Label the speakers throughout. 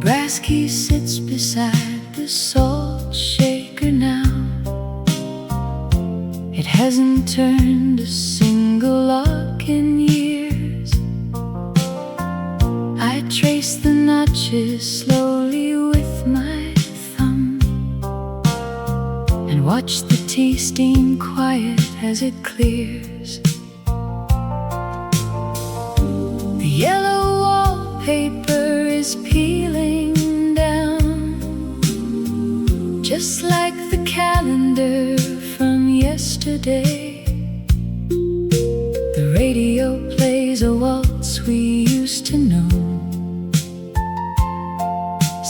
Speaker 1: brass key sits beside the salt shaker now. It hasn't turned a single lock in years. I trace the notches slowly with my thumb and watch the tea steam quiet as it clears. The yellow wallpaper is peeling down, just like the calendar from yesterday. The radio plays a waltz we used to know,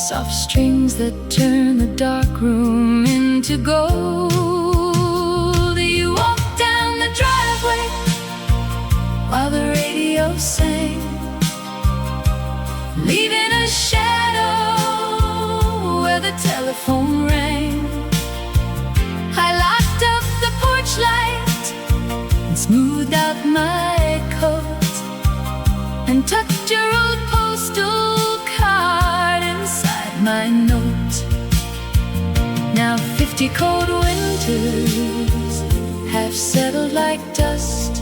Speaker 1: soft strings that turn the dark room into gold. You walked down the driveway while the radio sang, leaving a shadow where the telephone rang. I locked up the porch light and smoothed out my coat and tucked your old postal card inside my note. Now 50 cold winters have settled like dust,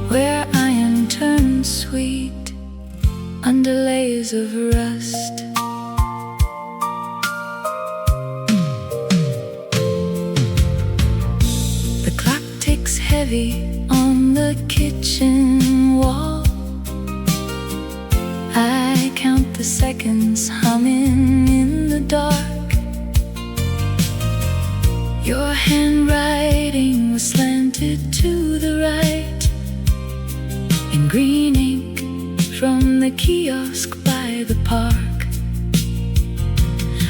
Speaker 1: where iron turns sweet under layers of rust. The clock ticks heavy on the kitchen wall. I count the seconds humming in the dark. Your handwriting was slanted to the right in green ink from the kiosk by the park.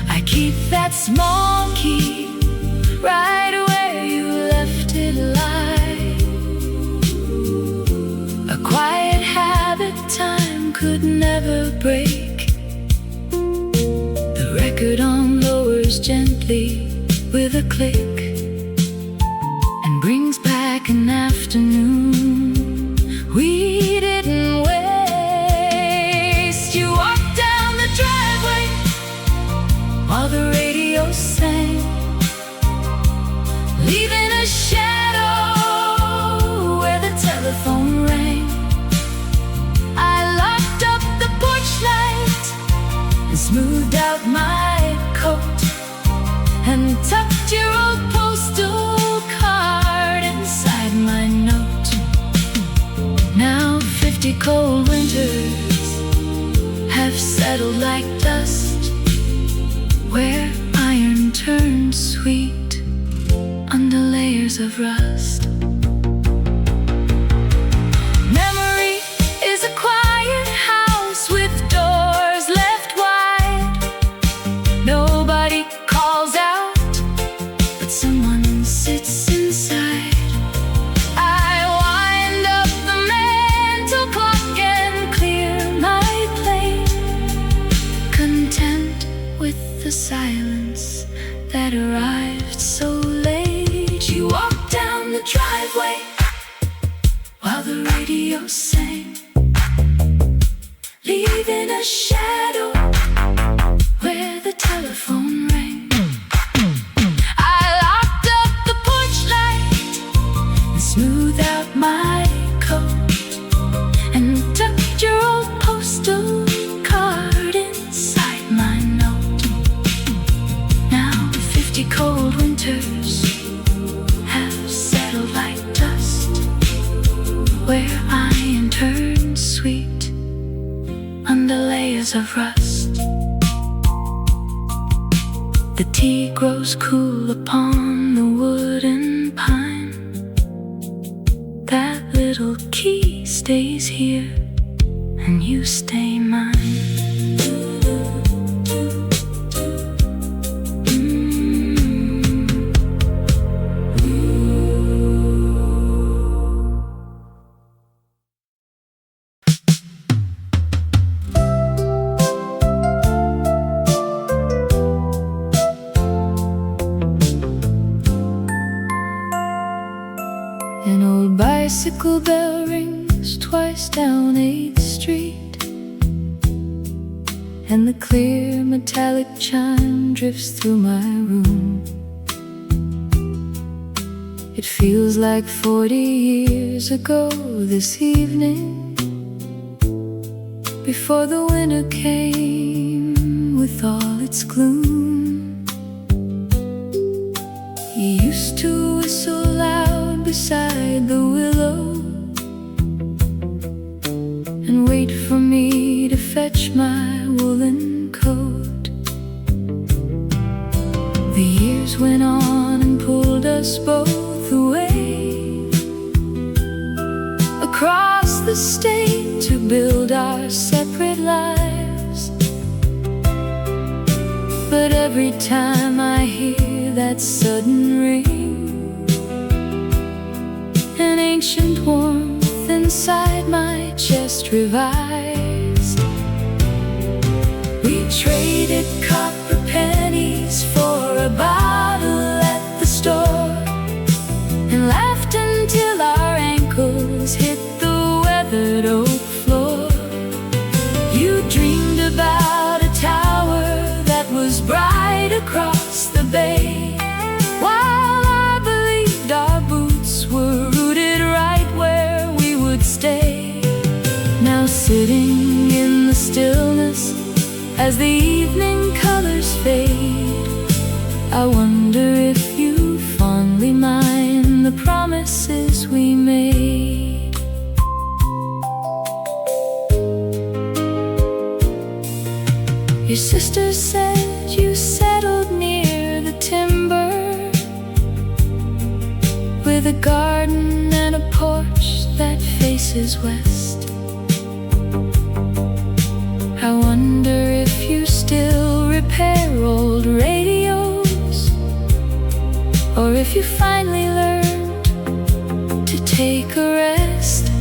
Speaker 1: I keep that small key right where you left it lie. A quiet habit time could never break. The record on lowers gently with a click and brings back an afternoon we didn't waste. You walked down the driveway while the radio sang, leaving a shadow where the telephone rang. I locked up the porch light and smoothed out my coat and tucked your old postal card inside my note. Now 50 cold winters have settled like dust, where iron turns sweet under layers of rust. Memory is a quiet house with doors left wide. Nobody calls out, but someone sits inside. I wind up the mental clock and clear my plate, content with the silence that arrived so late. You walked down the driveway while the radio sang, leaving a shadow where the telephone rang. I locked up the porch light and smoothed out my coat and tucked your old postal card inside my note. Now 50 cold winters have settled like dust, where iron turns sweet under layers of rust. The tea grows cool upon the wooden pine. That little key stays here and you stay mine. An old bicycle bell rings twice down 8th Street, and the clear metallic chime drifts through my room. It feels like 40 years ago this evening, before the winter came with all its gloom. You used to whistle loud beside the willow and wait for me to fetch my woolen coat. The years went on and pulled us both away across the state to build our separate lives. But every time I hear that sudden ring, an ancient warmth inside my chest revives. We traded copper pennies for a bottle at the store, and laughed until our ankles hit the weathered oak floor. You dreamed about a tower that was bright across the bay, while I believed our boots were rooted right where we would stay. Now sitting in the stillness as the evening colors fade, I wonder if you fondly mind the promises we made. Your sister said you settled near the timber, with a garden and a porch that faces west. I wonder if you still repair old radios, or if you finally learned to take a rest.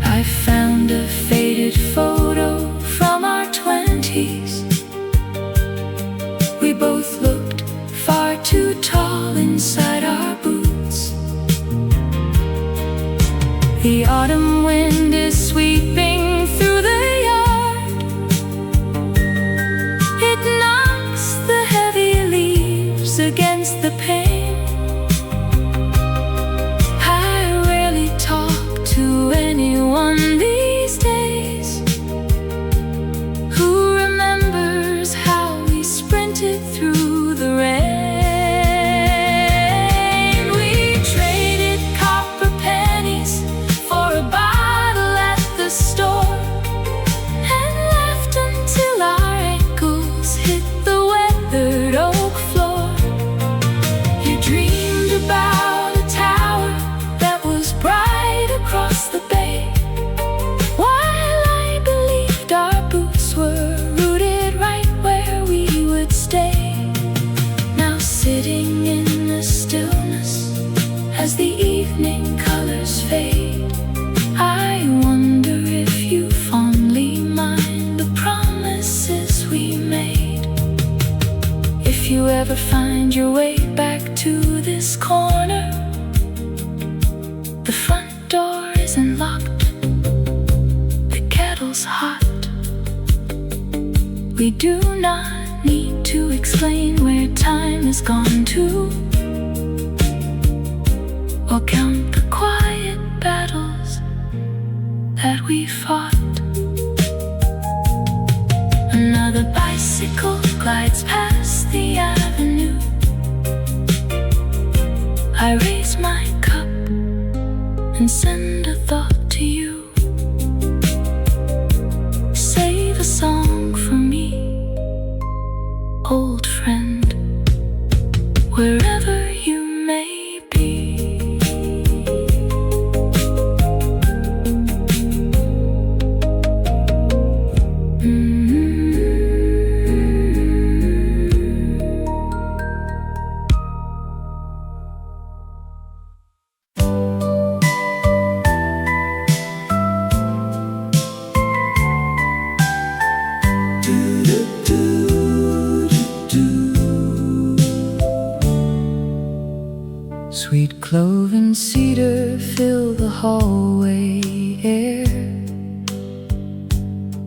Speaker 1: I found a faded photo from our 20s. We both looked far too tall inside our boots. The autumn wind is sweeping through the yard. It knocks the heavy leaves against the pane. I rarely talk to anyone these days who remembers how we sprinted through the rain. We traded copper pennies for a bottle at the store, and laughed until our ankles hit the weathered oak floor. You dreamed about a tower that was bright across the bay, while I believed our boots were rooted right where we would stay. Now sitting in the stillness as the evening colors fade, I wonder if you fondly mind the promises we made. If you ever find your way back to this corner, the front door isn't locked, the kettle's hot. We do not need to explain where time has gone to, or count the quiet battles that we fought. Another bicycle glides past the avenue. I raise my cup and send a thought to you. Save a song for me, old friend, wherever you may be.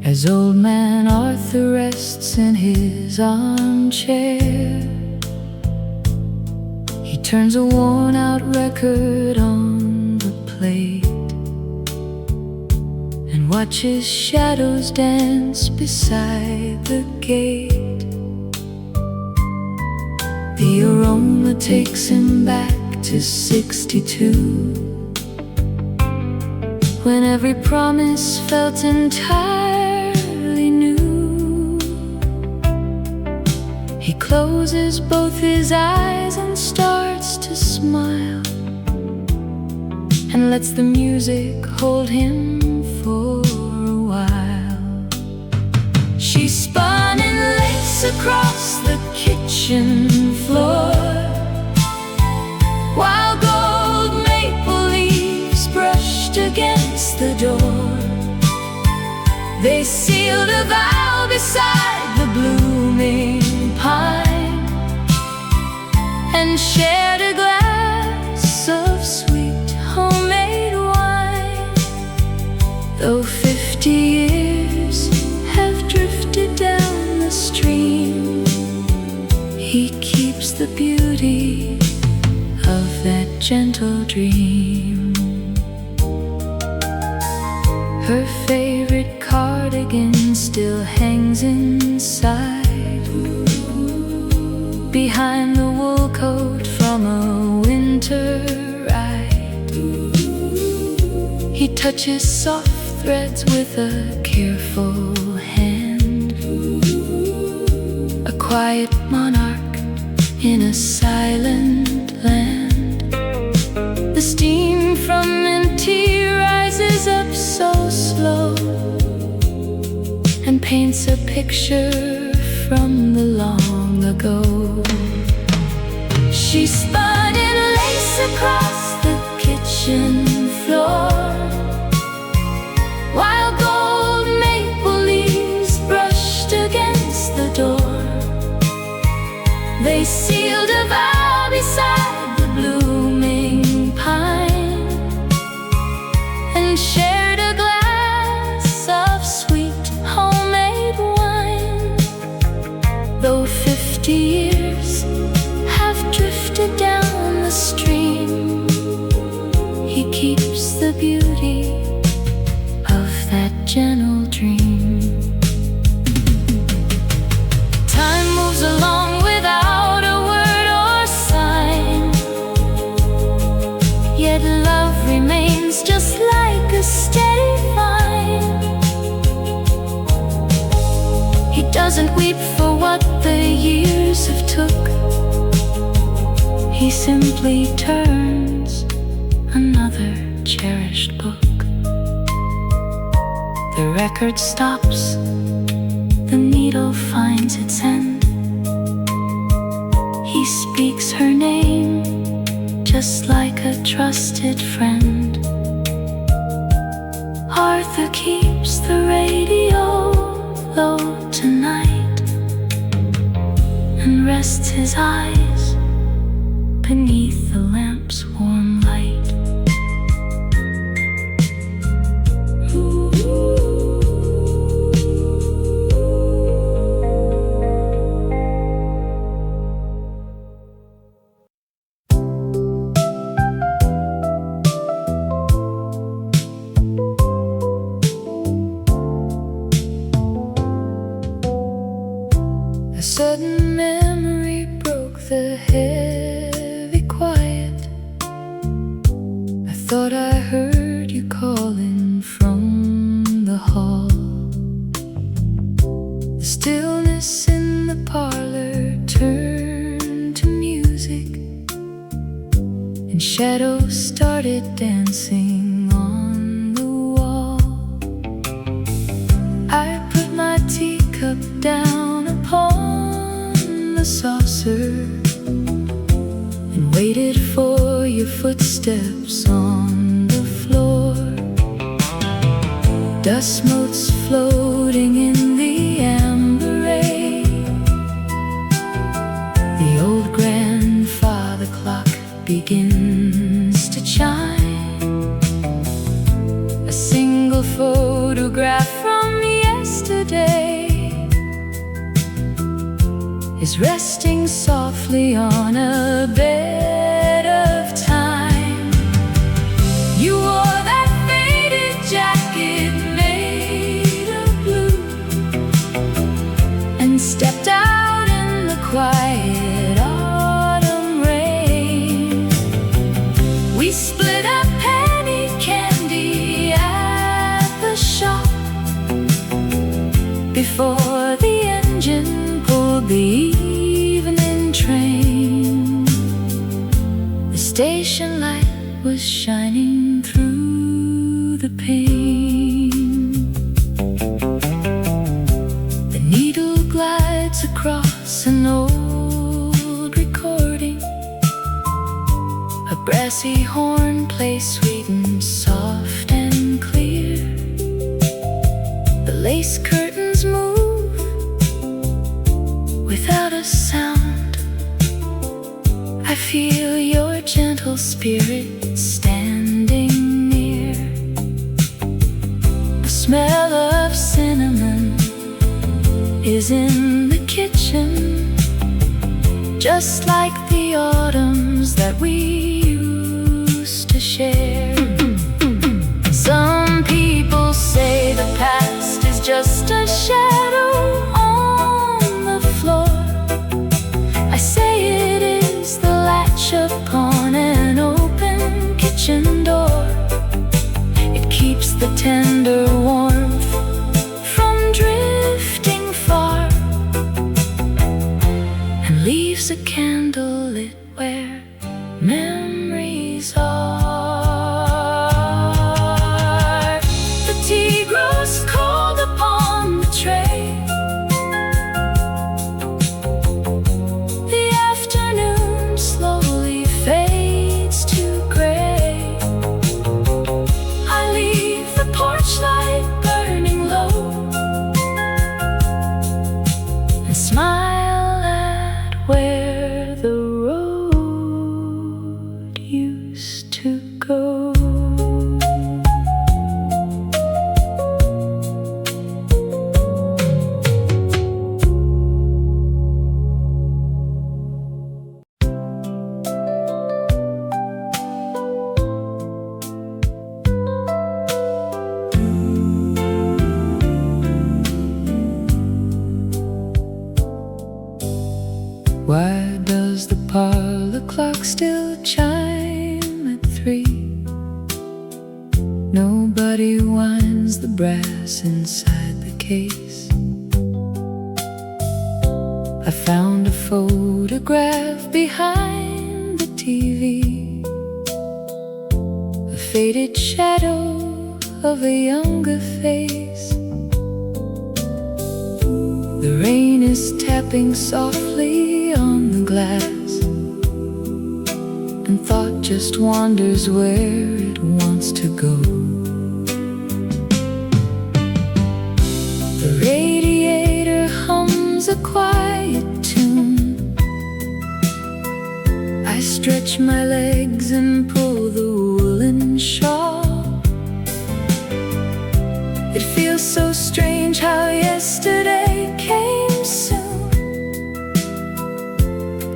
Speaker 1: As old man Arthur rests in his armchair, he turns a worn-out record on the plate and watches shadows dance beside the gate. The aroma takes him back to 62, when every promise felt entirely new. He closes both his eyes and starts to smile, and lets the music hold him for a while. She spun in lace across the kitchen floor, while gold maple leaves brushed against the door. They sealed a vow beside the blooming pine, and shared a glass of sweet homemade wine. Though 50 years have drifted down the stream, he keeps the beauty of that gentle dream. Her favorite cardigan still hangs inside, behind the wool coat from a winter ride. He touches soft threads with a careful hand, a quiet monarch in a silent land. The steam from tea rises up so slow and paints a picture from the long ago. She spun in lace across the kitchen floor, while gold maple leaves brushed against the door. They sealed a vow beside the blooming pine, and shared a glass of sweet homemade wine. Though 50 years have drifted down the stream, he keeps the beauty of that gentle dream. Time moves along without a word or sign, yet love remains just like a steady vine. He doesn't weep for what the years have took, he simply turns another cherished book. The record stops, the needle finds its end. He speaks her name just like a trusted friend. Arthur keeps the radio low tonight, and rests his eyes beneath the lamp's warm light. A sudden memory broke the heavy quiet. I thought I heard you calling from the hall. The stillness in the parlor turned to music, and shadows started dancing on the wall. I put my teacup down upon the saucer and waited for your footsteps on the floor. Dust motes floating in the amber rain. The old grandfather clock begins to chime. A single photograph from yesterday is resting softly on a bed of time. You wore that faded jacket made of blue and stepped out in the quiet autumn rain. We split a penny candy at the shop before the engine pulled the evening train. The station light was shining through the pane. The needle glides across an old recording. A brassy horn plays sweet and soft and clear. The lace curtains move without a sound. I feel your gentle spirit standing near. The smell of cinnamon is in the kitchen, just like the autumns that we used to share. Some people say the past is just a shadow on the floor. I say it is the latch upon an open kitchen door. It keeps the tender warmth from drifting far and leaves a candle lit where memories are. The tea grows cold upon the tray. The afternoon slowly fades to gray. I leave the porch light burning low and smile at where the road used to go. Why does the parlor clock still chime at 3? Nobody winds the brass inside the case. I found a photograph behind the TV, a faded shadow of a younger face. The rain is tapping softly on the glass, and thought just wanders where it wants to go. The radiator hums a quiet tune. I stretch my legs and pull the woolen shawl. It feels so strange how yesterday came soon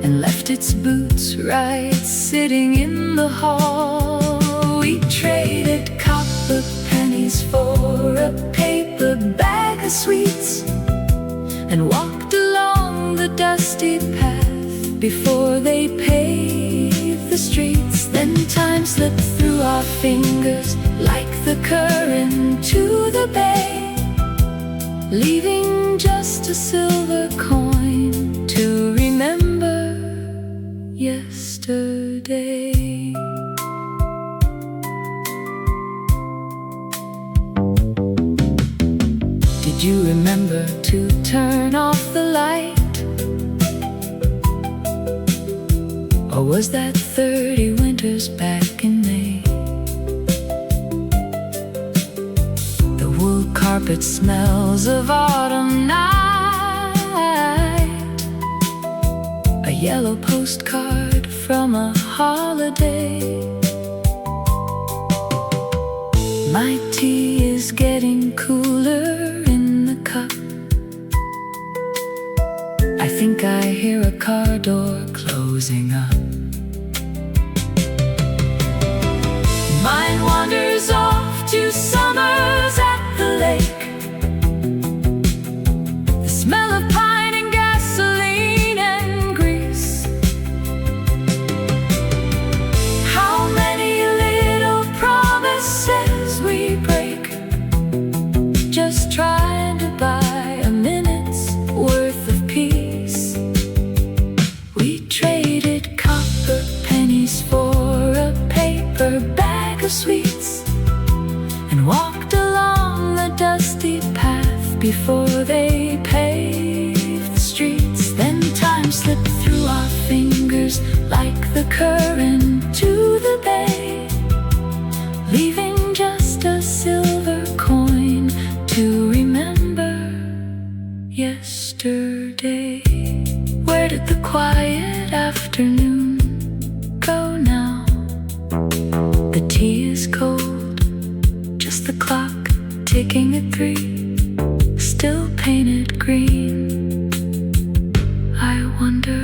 Speaker 1: and left its boots right sitting in the hall. We traded copper pennies for a paper bag of sweets and walked along the dusty path before they paved the streets. Then time slipped through our fingers like the current to the bay, leaving just a silver coin to remember yesterday. Did you remember to turn off the light? Or was that 30 winters back in May? The wool carpet smells of autumn night, a yellow postcard from a holiday. My tea is getting cooler in the cup. I think I hear a car door closing up. Mine wanders off to summers at the lake. The smell of pine and gasoline and grease. How many little promises we break, just trying to buy a minute's worth of peace. We traded copper pennies for a paper bag of sweets, and walked along the dusty path before they paved the streets. Then time slipped through our fingers like the current to the bay, leaving just a silver coin to remember yesterday. Where did the quiet afternoon go now? The tea is cold, just the clock ticking at 3, still painted green. I wonder.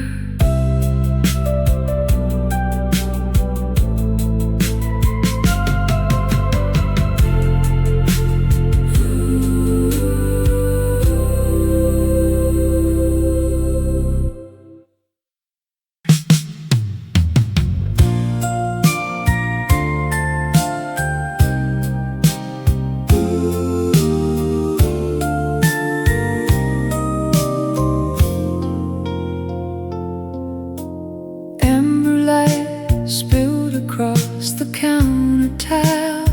Speaker 1: Across the counter tile,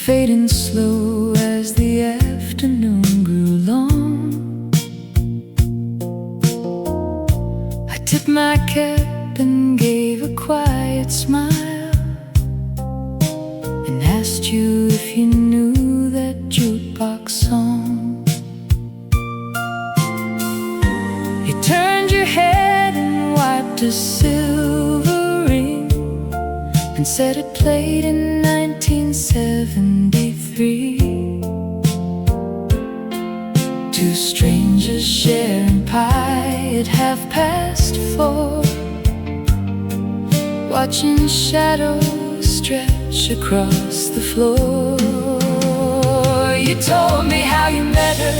Speaker 1: fading slow as the afternoon grew long. I tipped my cap and gave a quiet smile, and asked you if you knew that jukebox song. You turned your head and wiped a silver and said it played in 1973. Two strangers sharing pie at 4:30, watching shadows stretch across the floor. You told me how you met her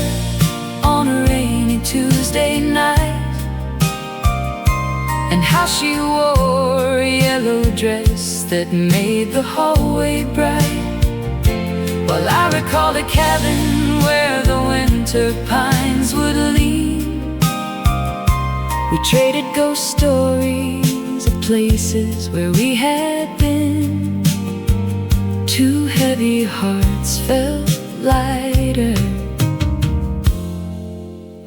Speaker 1: on a rainy Tuesday night, and how she wore a yellow dress that made the hallway bright. Well, I recall a cabin where the winter pines would lean. We traded ghost stories of places where we had been. Two heavy hearts felt lighter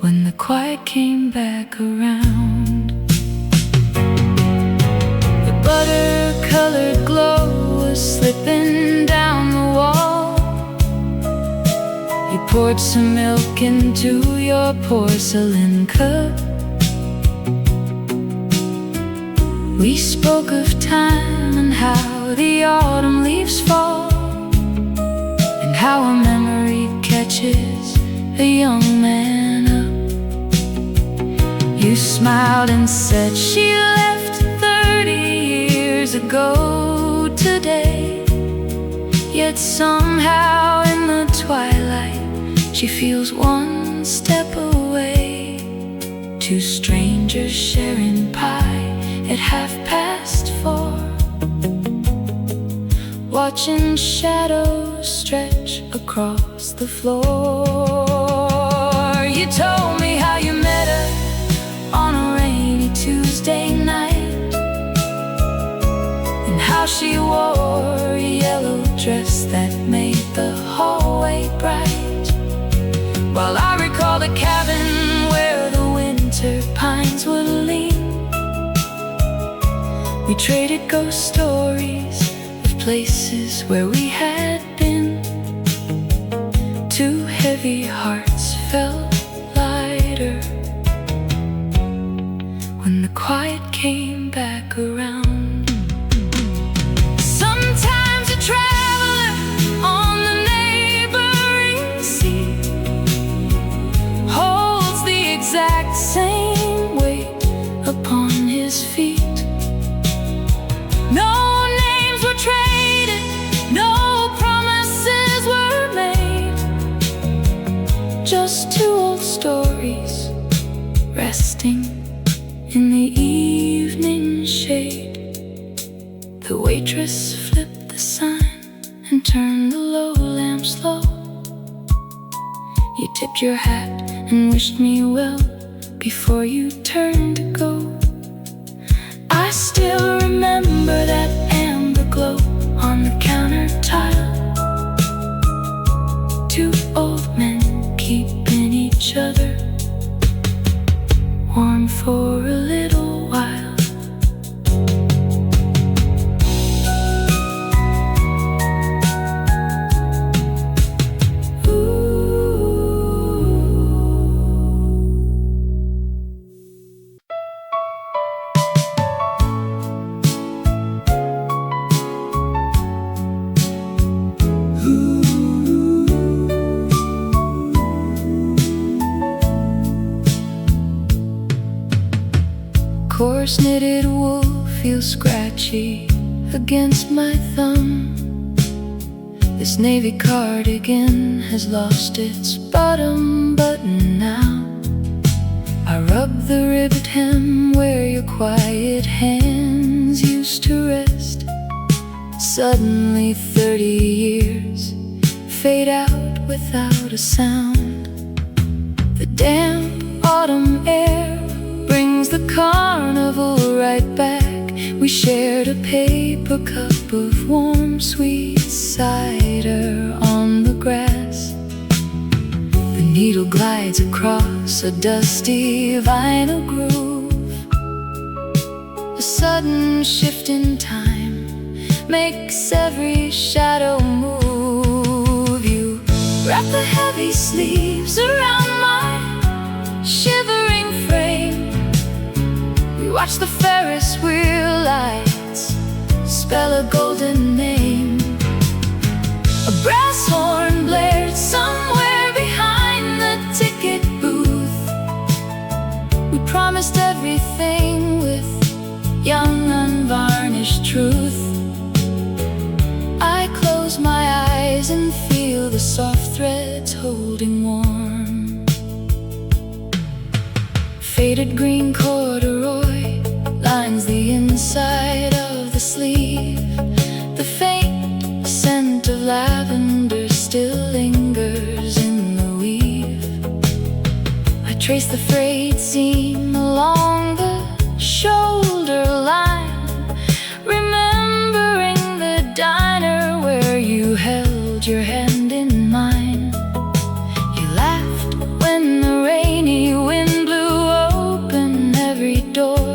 Speaker 1: when the quiet came back around. Butter-colored glow was slipping down the wall. You poured some milk into your porcelain cup. We spoke of time and how the autumn leaves fall, and how a memory catches a young man up. You smiled and said she left ago today, yet somehow in the twilight she feels one step away. Two strangers sharing pie at 4:30, watching shadows stretch across the floor. You told me how you met her on a rainy Tuesday night, how she wore a yellow dress that made the hallway bright. While I recall the cabin where the winter pines would lean. We traded ghost stories of places where we had been. Two heavy hearts felt lighter when the quiet came back around. Sometimes a traveler on the neighboring sea holds the exact same turned the low lamps low. You tipped your hat and wished me well before you turned to go. I still remember that amber glow on the counter tile. Two old men keeping each other warm for a little while. Coarse knitted wool feels scratchy against my thumb. This navy cardigan has lost its bottom button now. I rub the ribbed hem where your quiet hands used to rest. Suddenly 30 years fade out without a sound. The damp autumn air brings the carnival right back. We shared a paper cup of warm sweet cider on the grass. The needle glides across a dusty vinyl groove. A sudden shift in time makes every shadow move. You wrap the heavy sleeves around my shivering frame. We watch the Ferris wheel lights spell a golden name. A brass horn blared somewhere behind the ticket booth. We promised everything with young unvarnished truth. I close my eyes and feel the soft threads holding warm. Faded green corduroy lines the inside of the sleeve. The faint scent of lavender still lingers in the weave. I trace the frayed seam along the shoulder line, remembering the diner where you held your hand in mine. You laughed when the rainy wind blew open every door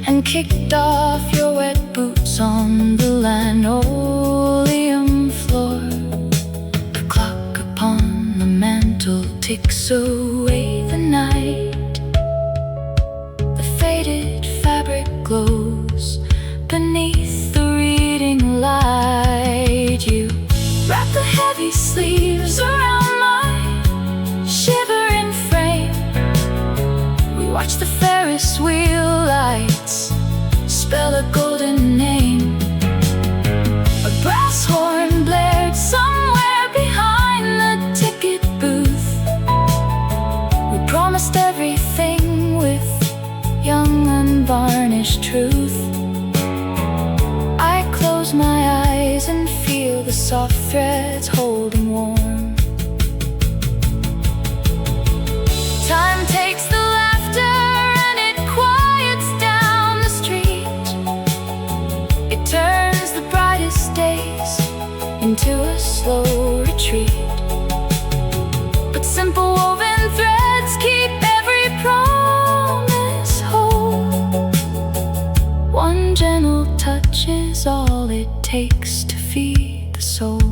Speaker 1: and kicked off your wet boots on the linoleum floor. The clock upon the mantel ticks away the night. The faded fabric glows beneath the reading light. You wrap the heavy sleeves around my shivering frame. We watch the Ferris wheel lights spell a golden name. A brass horn blared somewhere behind the ticket booth. We promised everything with young unvarnished truth. I close my eyes and feel the soft threads holding warm. Time takes the laughter and it quiets down the street. It turns the brightest days into a slow retreat. But simple woven threads keep every promise whole. One gentle touch is all it takes to feed the soul.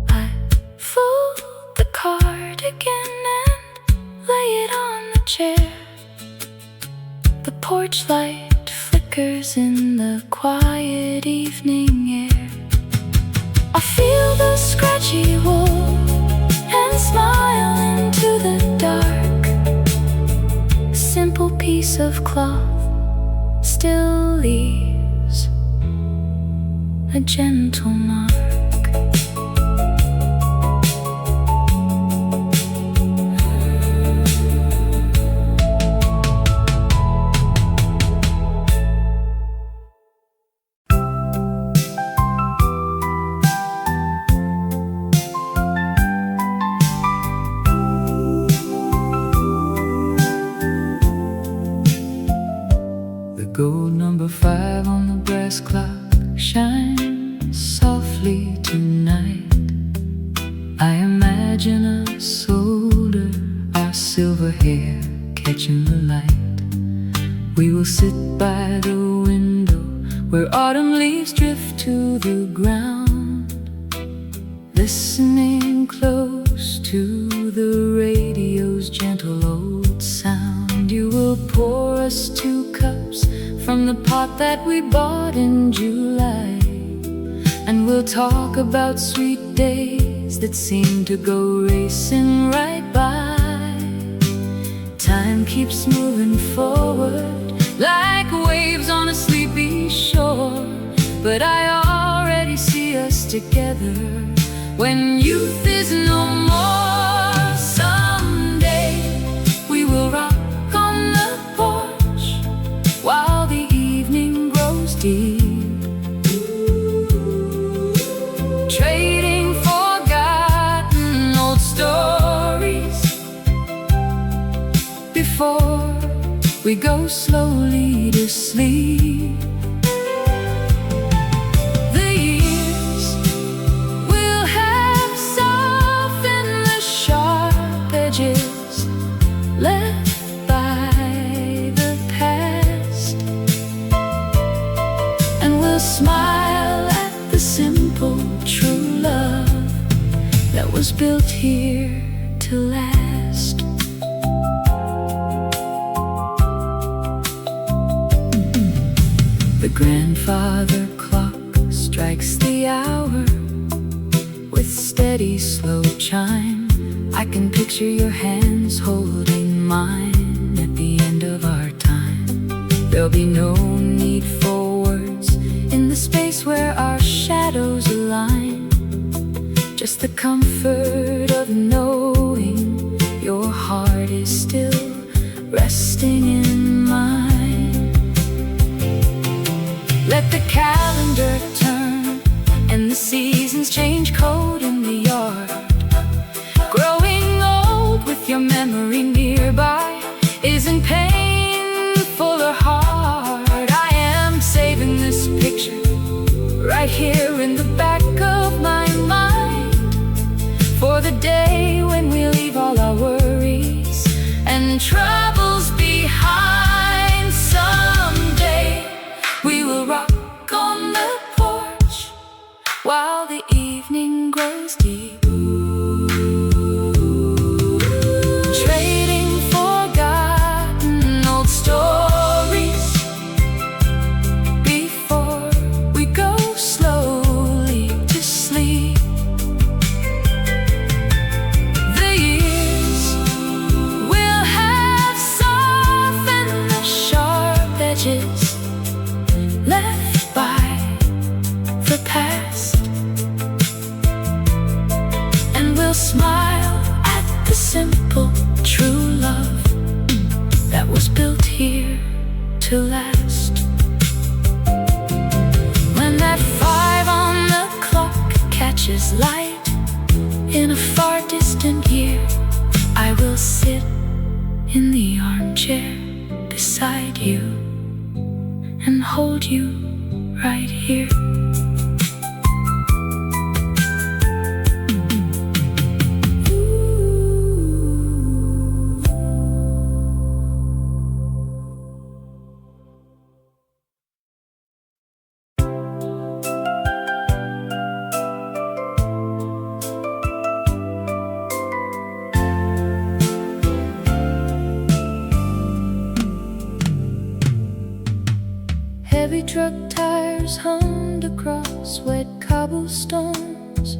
Speaker 1: I fold the cardigan and lay it on the chair. The porch light flickers in the quiet evening air. I feel the scratchy wool and smile into the dark. A simple piece of cloth still leaves a gentle mark. catching the light. We will sit by the window where autumn leaves drift to the ground, listening close to the radio's gentle old sound. You will pour us 2 cups from the pot that we bought in July, and we'll talk about sweet days that seem to go racing right by. Time keeps moving forward like waves on a sleepy shore, but I already see us together when youth is no more. Someday we will rock on the porch while the evening grows deep, trading forgotten old stories before we go slowly to sleep. The years will have softened the sharp edges left by the past, and we'll smile at the simple true love that was built here to last. The grandfather clock strikes the hour with steady, slow chime. I can picture your hands holding mine at the end of our time. There'll be no need for words in the space where our shadows align, just the comfort of knowing your heart is still resting in mine. Let the calendar turn and the seasons change coat in the yard. Growing old with your memory nearby isn't painful or hard. I am saving this picture right here in the back of my mind, for the day when we leave all our worries and troubles behind. Someday we will rock on the porch while the evening grows deep, trading forgotten old stories before we go slowly to sleep. The years will have softened the sharp edges left by the past, and we'll smile at the simple true love that was built here to last. When that 5 on the clock catches light in a far distant year, I will sit in the armchair beside you and hold you right here. Heavy truck tires hummed across wet cobblestones,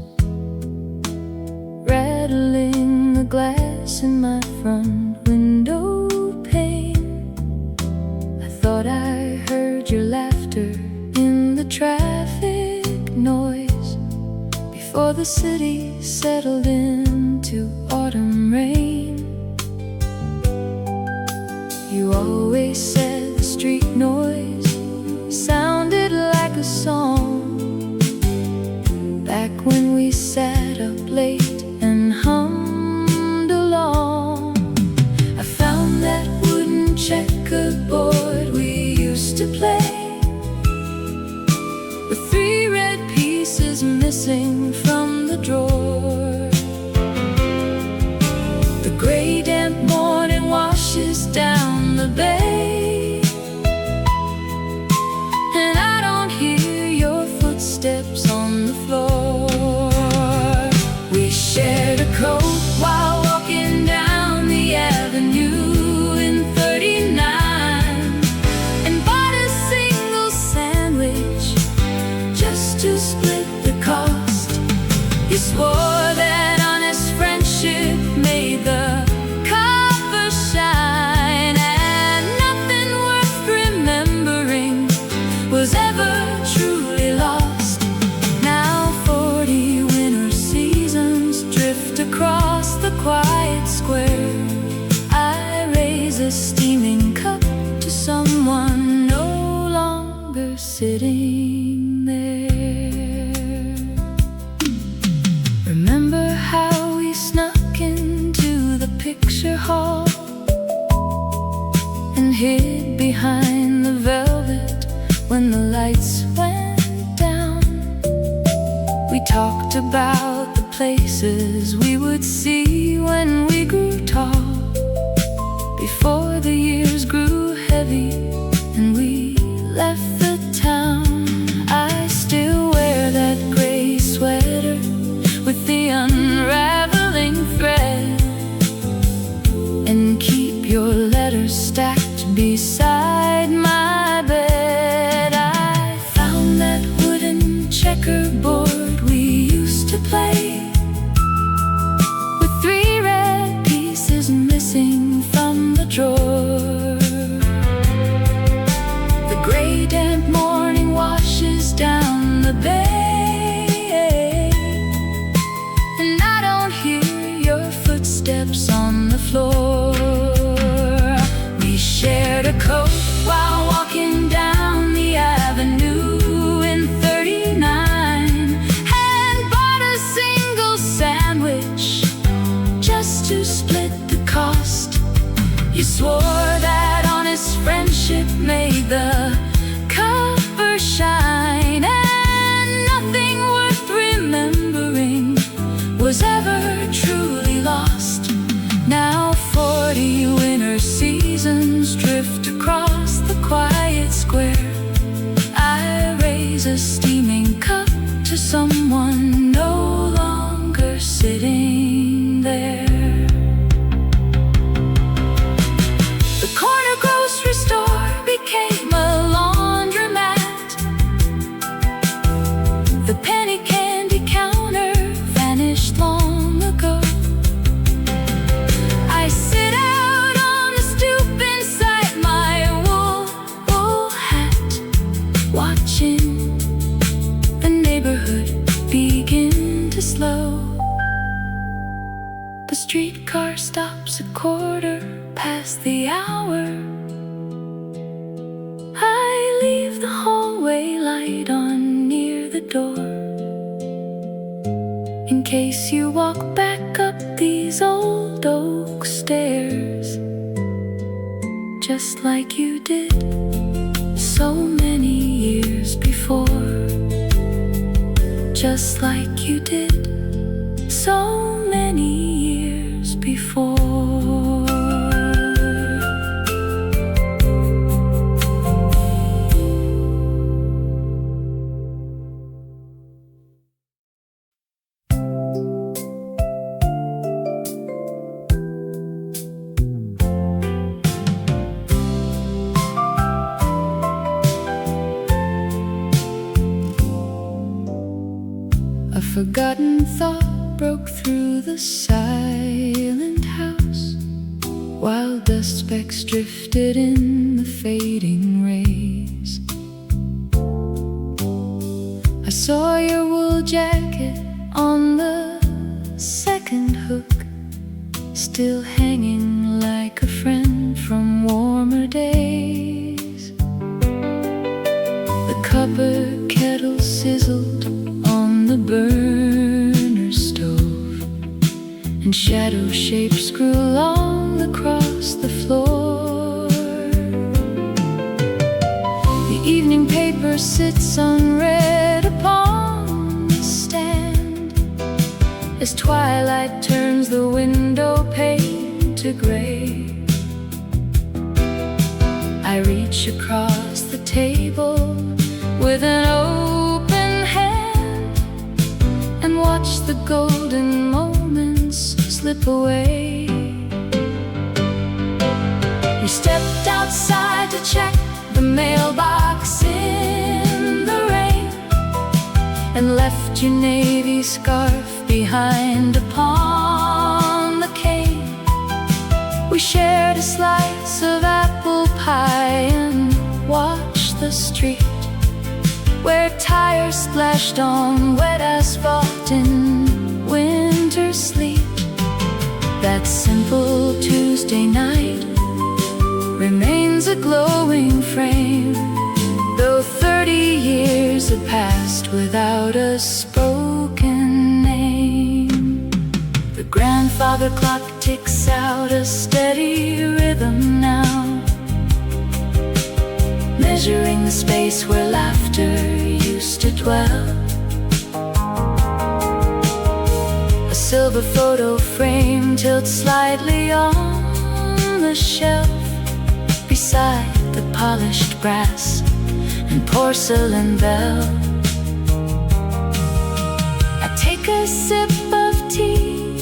Speaker 1: rattling the glass in my front window pane. I thought I heard your laughter in the traffic noise before the city settled into autumn rain. You always said the street noise sounded like a song back when we sat up late and hummed along. I found that wooden checkerboard we used to play, with 3 red pieces missing from the drawer. The gray damp morning washes down You swore that honest friendship made the copper shine, and nothing worth remembering was ever truly lost. Now 40 winter seasons drift across the quiet square. I raise a steaming cup to someone no longer sitting there. Remember how we snuck into the picture hall and hid behind the velvet when the lights went down? We talked about the places we would see when we grew tall, before the years grew heavy and we left the town. I still wear that gray sweater with the unraveling thread, and keep your letters stacked beside my bed. I found that wooden checkerboard we used to play, with 3 red pieces missing from the drawer. The gray damp morning washes down the bay, and I don't hear your footsteps on the floor. We shared a coat while walking down the avenue in 39, and bought a single sandwich just to split the cost. You swore that honest friendship made the copper shine, and nothing worth remembering was ever truly lost. Now 40 winter seasons drift across the quiet square. I raise a steaming cup to someone no longer sitting there. The corner grocery store became a laundromat. The penny candy counter vanished long ago. I sit out on the stoop inside my wool hat, watching the neighborhood begin to slow. The streetcar stops a quarter past the hour. I leave the hallway light on near the door, in case you walk back up these old oak stairs, just like you did so many years before. Just like you did so many years before. A forgotten thought broke through the silent house, while dust specks drifted in the fading rays. I saw your wool jacket on the second hook, still hanging like a friend from warmer days. The copper kettle sizzled on the burner stove, and shadow shapes grew long across the floor. The evening paper sits unread upon the stand, as twilight turns the window pane to gray. I reach across the table with an open hand and watch the golden moments slip away. You stepped outside to check the mailbox in the rain, and left left your navy scarf behind upon the cane. We shared a slice of apple pie and watched the street where tires splashed on wet asphalt in winter sleet. That simple Tuesday night remains a glowing frame, though 30 years have passed without a spoken name. The grandfather clock ticks out a steady rhythm now, measuring the space where laughter used to dwell. A silver photo frame tilts slightly on the shelf beside the polished brass and porcelain bell. I take a sip of tea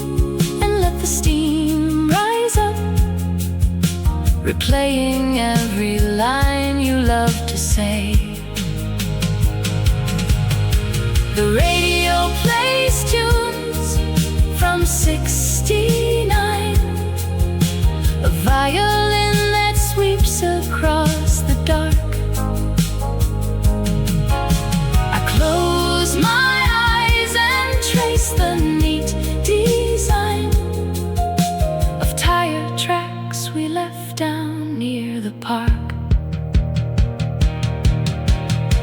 Speaker 1: and let the steam rise up, replaying every line you love to say. The radio plays tunes from '69, a violin that sweeps across the dark. I close my eyes and trace the neat design of tire tracks we left down near the park.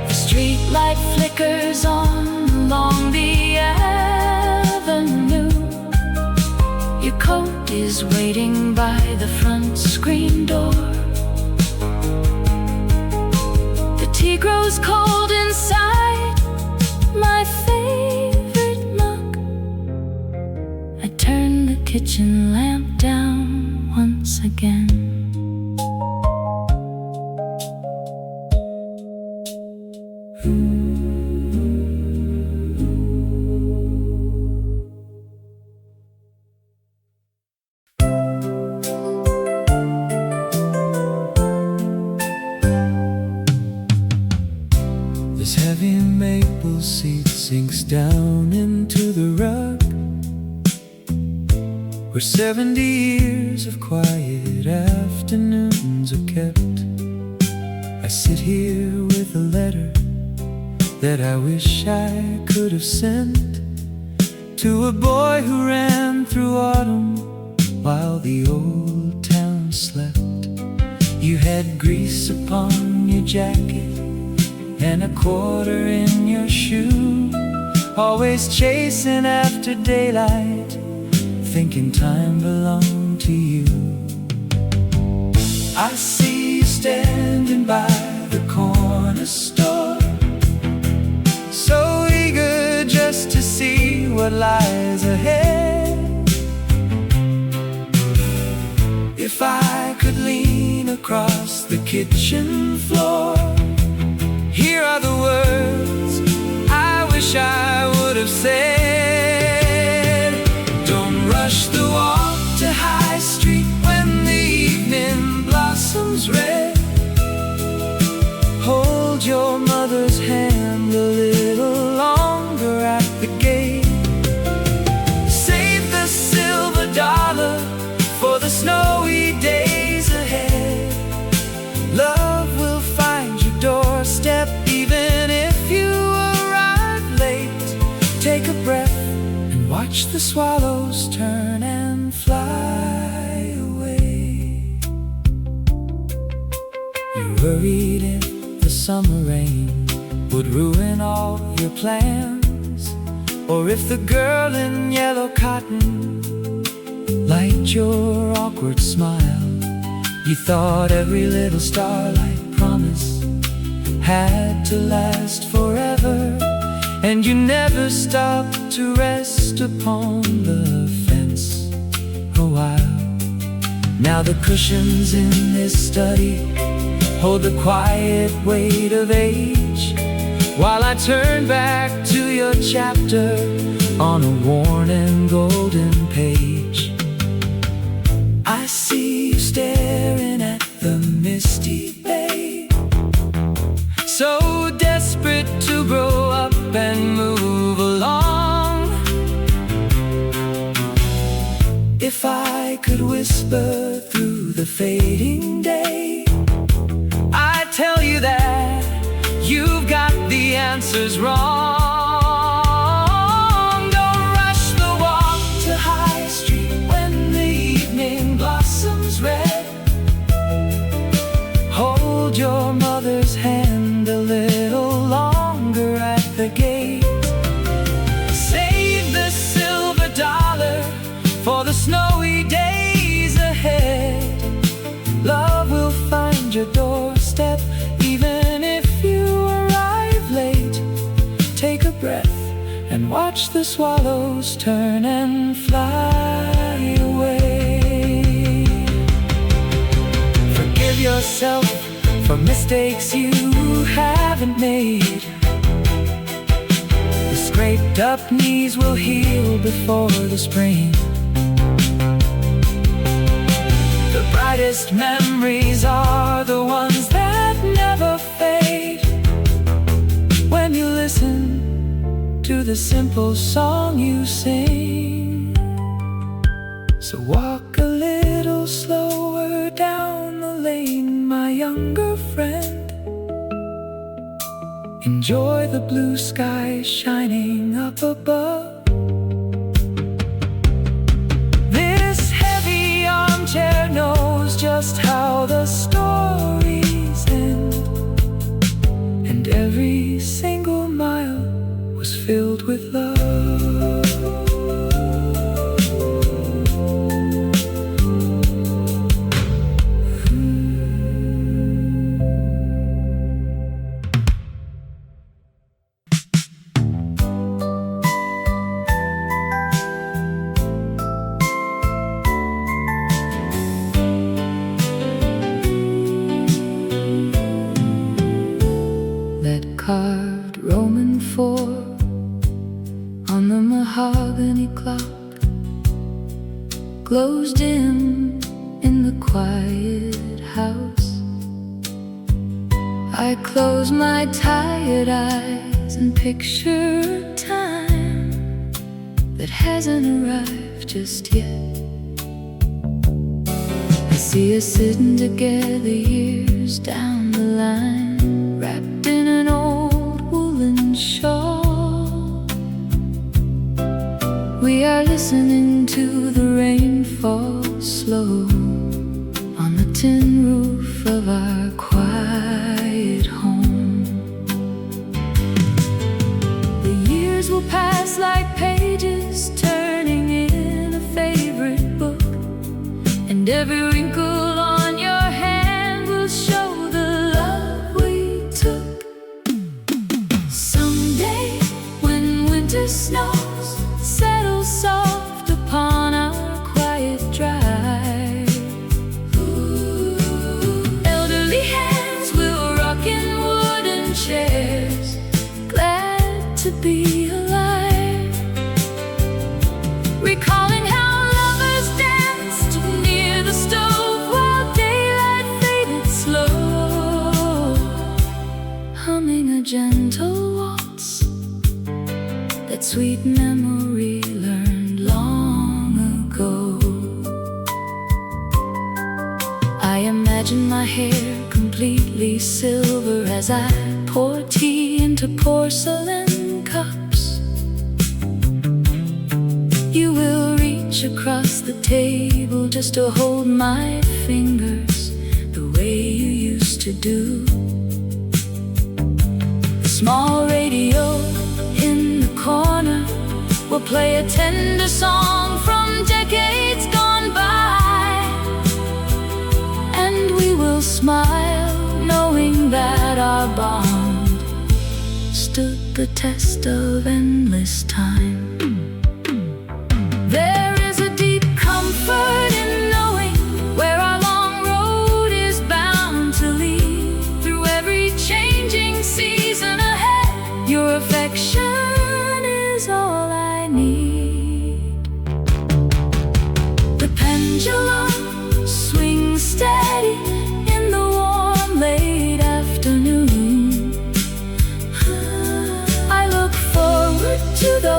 Speaker 1: The street light flickers on along the avenue. Your coat is waiting by the front screen door. The tea grows cold inside my favorite mug. I turn the kitchen lamp down once again.
Speaker 2: This heavy maple seat sinks down into the rug, where 70 years of quiet afternoons are kept. I sit here with a letter that I wish I could have sent to a boy who ran through autumn while the old town slept. You had grease upon your jacket and a quarter in your shoe, always chasing after daylight, thinking time belonged to you. I see you standing by the corner store, so eager just to see what lies ahead. If I could lean across the kitchen floor, here are the words I wish I would have said. Don't rush the walk to High Street when the evening blossoms red. Hold your mother's hand a little longer at the gate. Save the silver dollar for the snowy days ahead. Love will find your doorstep even if you arrive late. Take a breath and watch the swallows turn and fly away. You worried if the summer rain would ruin all your plans, or if the girl in yellow cotton liked your awkward smile. You thought every little starlight promise had to last forever, and you never stopped to rest upon the fence a while. Now the cushions in this study hold the quiet weight of age, while I turn back to your chapter on a worn and golden page. I see you staring at the misty bay, so desperate to grow up and move along. If I could whisper through the fading day, I'd tell you that you've got the answers wrong. Don't rush the walk to High Street when the evening blossoms red. Hold your mother's hand a little longer at the gate. Save the silver dollar for the snowy days ahead. Love will find your doorstep even if you arrive late. Take a breath and watch the swallows turn and fly away. Forgive yourself for mistakes you haven't made. The scraped up knees will heal before the spring. The brightest memories are the ones that never fade. When you listen to the simple song you sing. So walk a little slower down the lane, my younger friend. Enjoy the blue sky shining up above. This heavy armchair knows just how the stories end, and every single mile was filled with love.
Speaker 1: Carved Roman 4 on the mahogany clock glows dim in the quiet house. I close my tired eyes and picture a time that hasn't arrived just yet. I see us sitting together years down the line, wrapped in an old woolen shawl. We are listening to the rain fall slow on the tin roof of our quiet home. The years will pass like pages turning in a favorite book, and every wrinkle on your hand will show the love we took. Someday, when winter snows settle soft upon our quiet drive, elderly hands will rock in wooden chairs, glad to be alive, recalling how lovers danced near the stove while daylight faded slow, humming a gentle waltz, that sweet memory learned long ago. I imagine my hair completely silver as I pour tea into porcelain cups. You will reach across the table just to hold my fingers the way you used to do. The small radio in the corner will play a tender song from decades gone by, and we will smile knowing that our bond stood the test of endless time. There is a deep comfort in knowing where our long road is bound to lead. Through every changing season ahead, your affection is all I need. The pendulum swings steady in the warm late afternoon. I look forward to those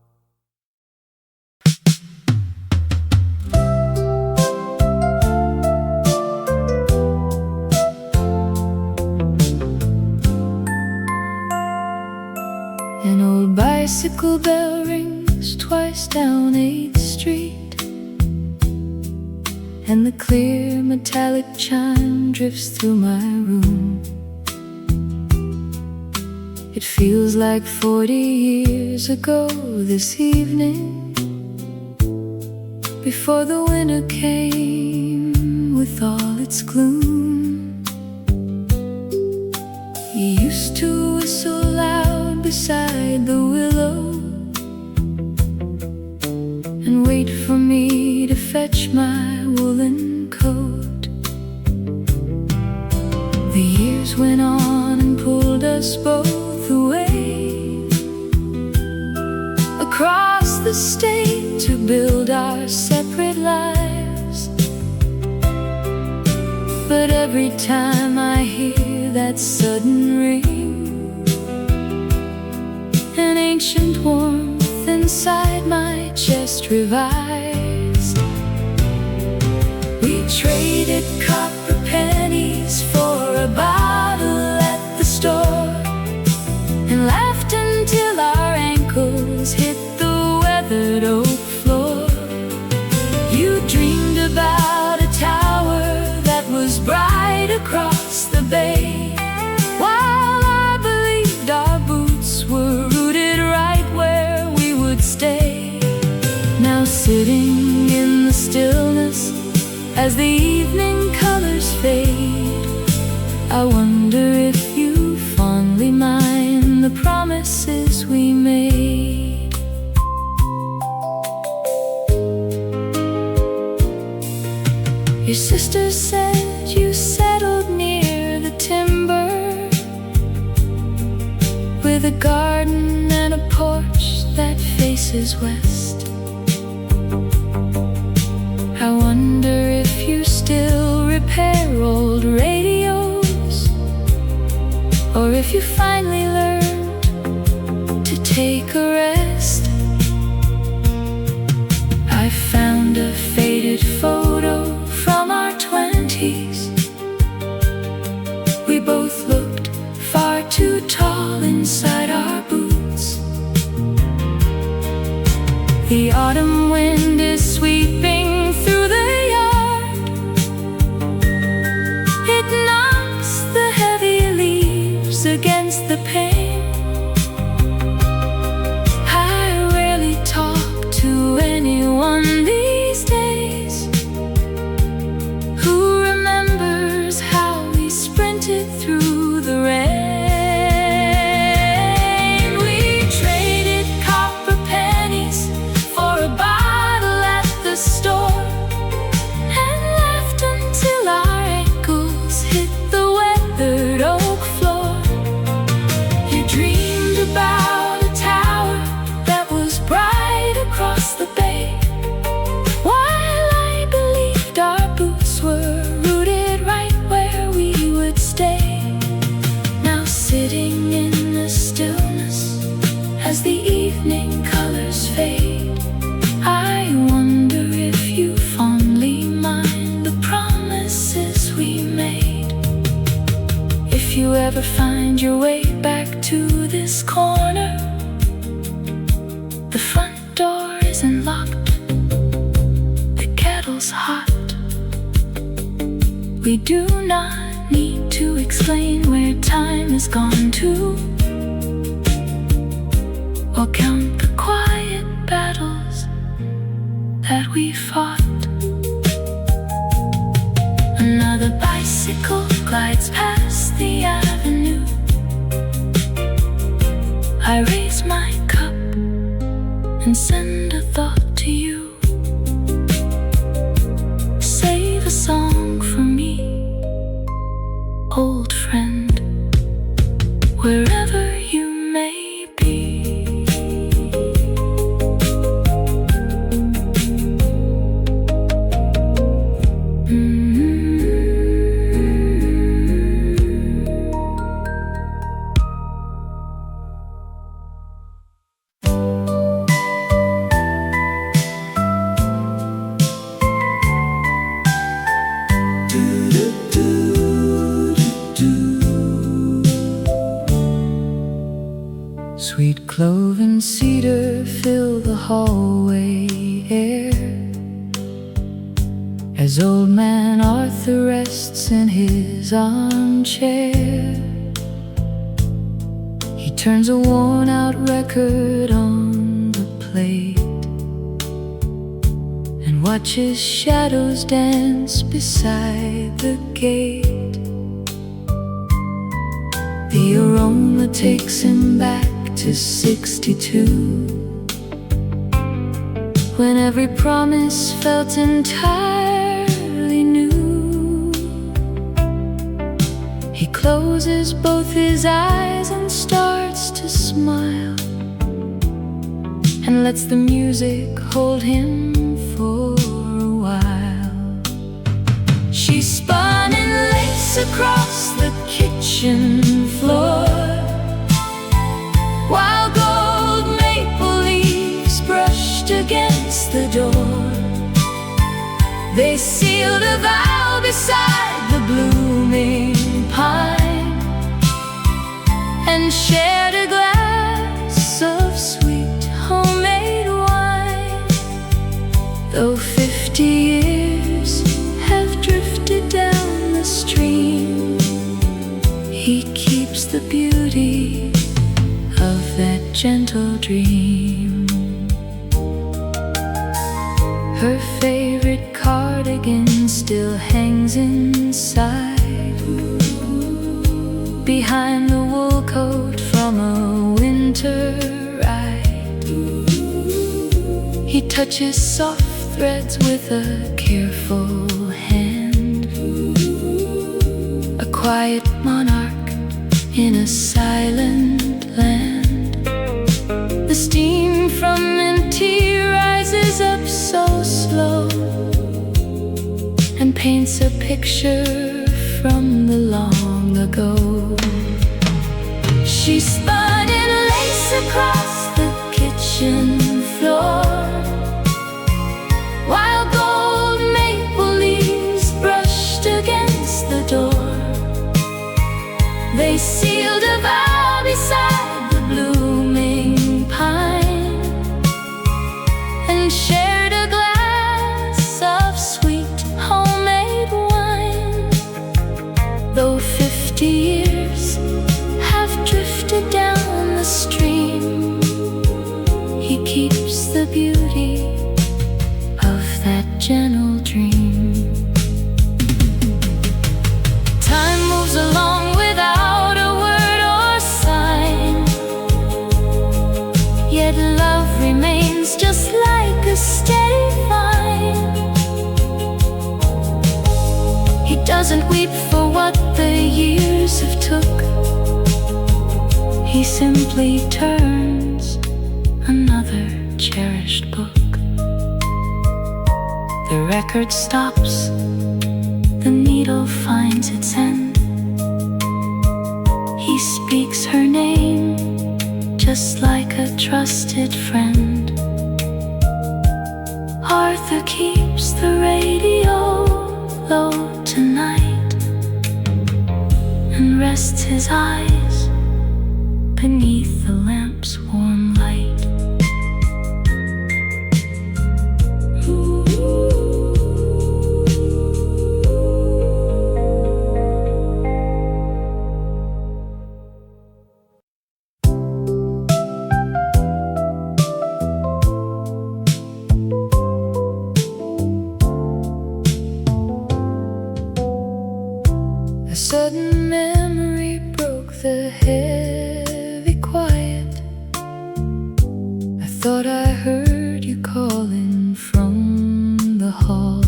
Speaker 1: bicycle bell rings twice down 8th Street, and the clear metallic chime drifts through my room. It feels like 40 years ago this evening, before the winter came with all its gloom. You used to whistle loud beside the willow and wait for me to fetch my woolen coat. The years went on and pulled us both away across the state to build our separate lives. But every time I hear that sudden ring, an ancient warmth inside my chest revives. We traded copper pennies for a bottle at the store, and laughed until our ankles hit the weathered oak floor. You dreamed about a tower that was bright across the bay, while I believed our boots were rooted right where we would stay. Now sitting in the stillness as the evening colors fade, I wonder if you fondly mind the promises we made. Your sister said you settled near the timber, with a garden and a porch that faces west. I wonder if you still repair old radios, or if you finally learned to take a rest. I found a faded photo from our 20s. We both looked far too tall inside our boots. The autumn wind is sweeping through the yard. It knocks the heavy leaves against the pane. I rarely talk to anyone these days who remembers how we sprinted through the rain. We traded copper pennies for a bottle at the store, and laughed until our ankles hit the weathered oak floor. You dreamed about a tower that was bright across the bay, while I believed our boots were rooted right where we would stay. Now sitting in the stillness as the evening colors fade, I wonder if you fondly mind the promises we made. If you ever find your way back to this corner, the front door isn't locked, the kettle's hot. We do not need to explain where time has gone to, or count the quiet battles that we fought. Another bicycle glides past the avenue. I raise my cup and send a thought to you. Save a song for me, old friend, wherever you may be. Clove and cedar fill the hallway air as old man Arthur rests in his armchair. He turns a worn-out record on the plate and watches shadows dance beside the gate. The aroma takes him back to 62, when every promise felt entirely new. He closes both his eyes and starts to smile, and lets the music hold him for a while. She spun in lace across the kitchen floor, while gold maple leaves brushed against the door. They sealed a vow beside the blooming pine, and shared a glass of sweet homemade wine. Though 50 years have drifted down the stream, he keeps the beauty of that gentle dream. Her favorite cardigan still hangs inside, behind the wool coat from a winter ride. He touches soft threads with a careful hand, a quiet monarch in a silent land. The steam from tea rises up so slow and paints a picture from the long ago. She spun in lace across the kitchen floor, while gold maple leaves brushed against the door. They sealed a vow beside the blooming pine, and shared a glass of sweet homemade wine. Though 50 years have drifted down the stream, he keeps the beauty of that gentle dream. Time moves along without a word or sign, yet love remains just like a steady vine. He doesn't weep for what the years have took, he simply turns another cherished book. The record stops, the needle finds its end. He speaks her name just like a trusted friend. Arthur keeps the radio low tonight, and rests his eyes beneath the lamp's warm light. A sudden memory broke the heavy quiet. I thought I heard you calling from the hall.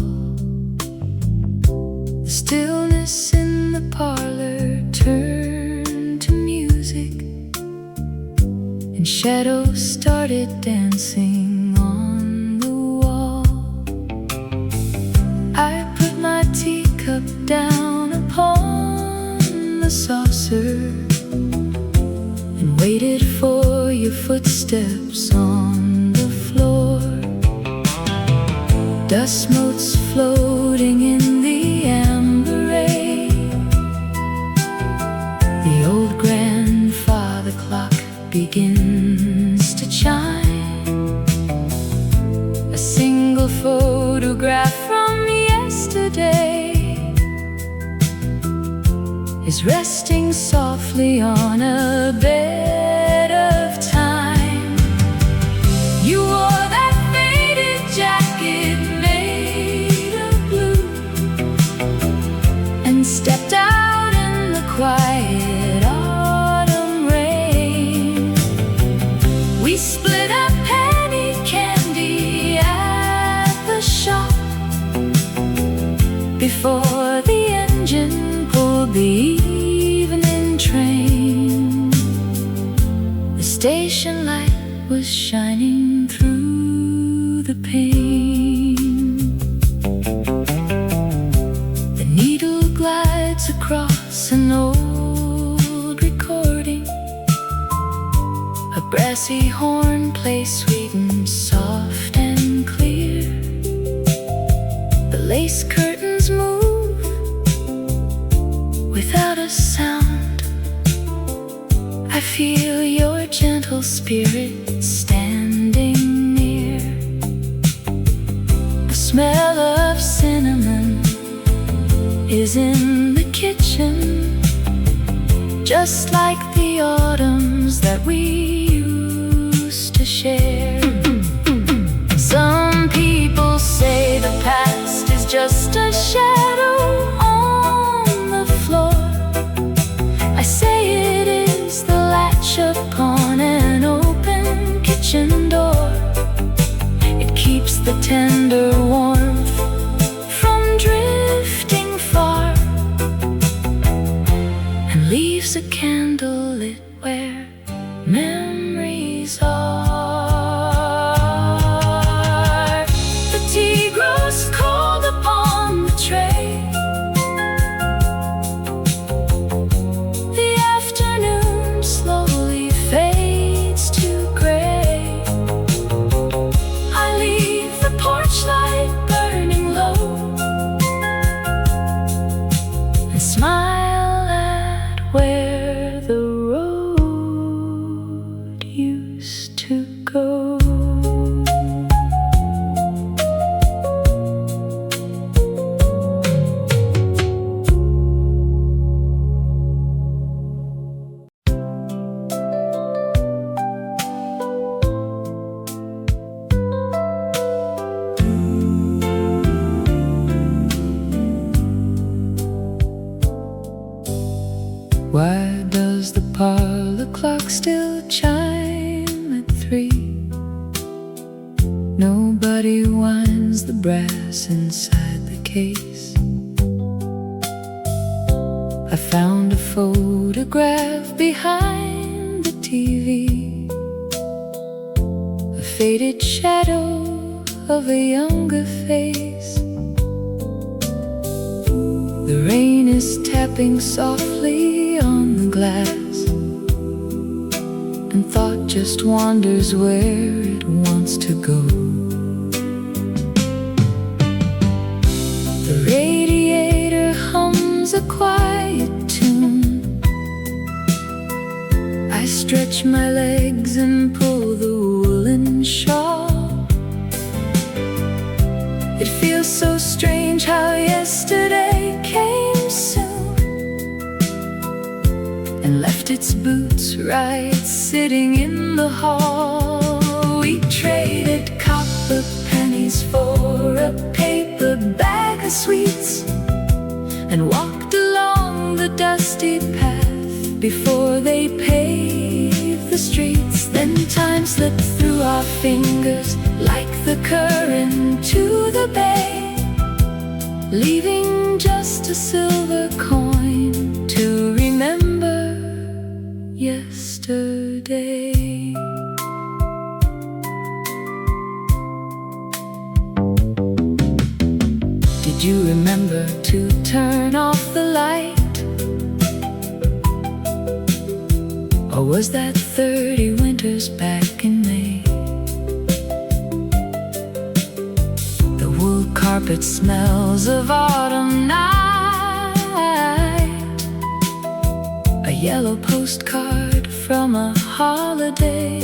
Speaker 1: The stillness in the parlor turned to music, and shadows started dancing on the wall. I put my teacup down upon the saucer and waited for your footsteps on the floor. Dust motes floating in the amber rain. The old grandfather clock begins is resting softly on a bed of time. You wore that faded jacket made of blue and stepped out in the quiet autumn rain. We split a penny candy at the shop before the engine pulled the evening train. The station light was shining through the pane. The needle glides across an old recording. A brassy horn plays sweet and soft and clear. The lace curtains move without a sound. I feel your gentle spirit standing near. The smell of cinnamon is in the kitchen, just like the autumns that we used to share. Some people say the past is just a shadow on the floor. I say it is the latch upon an open kitchen door. It keeps the tender warmth from drifting far and leaves a candle lit where memories are. The tea grows cold upon the tray. The afternoon slowly fades to gray. I leave the porch light burning low and smile at where the road used to go. Why does the parlor clock still chime at 3? Nobody winds the brass inside the case. I found a photograph behind the TV, a faded shadow of a younger face. The rain is tapping softly on the glass, and thought just wanders where it wants to go. The radiator hums a quiet tune. I stretch my legs and pull the woolen shawl. It feels so strange how yesterday came soon and left its boots right sitting in the hall. We traded copper pennies for a paper bag of sweets and walked along the dusty path before they paved the streets. Then time slipped through our fingers like the current to the bay, leaving just a silver coin to remember yesterday. Did you remember to turn off the light? Or was that 30 winters back in May? The wool carpet smells of autumn night, a yellow postcard from a holiday.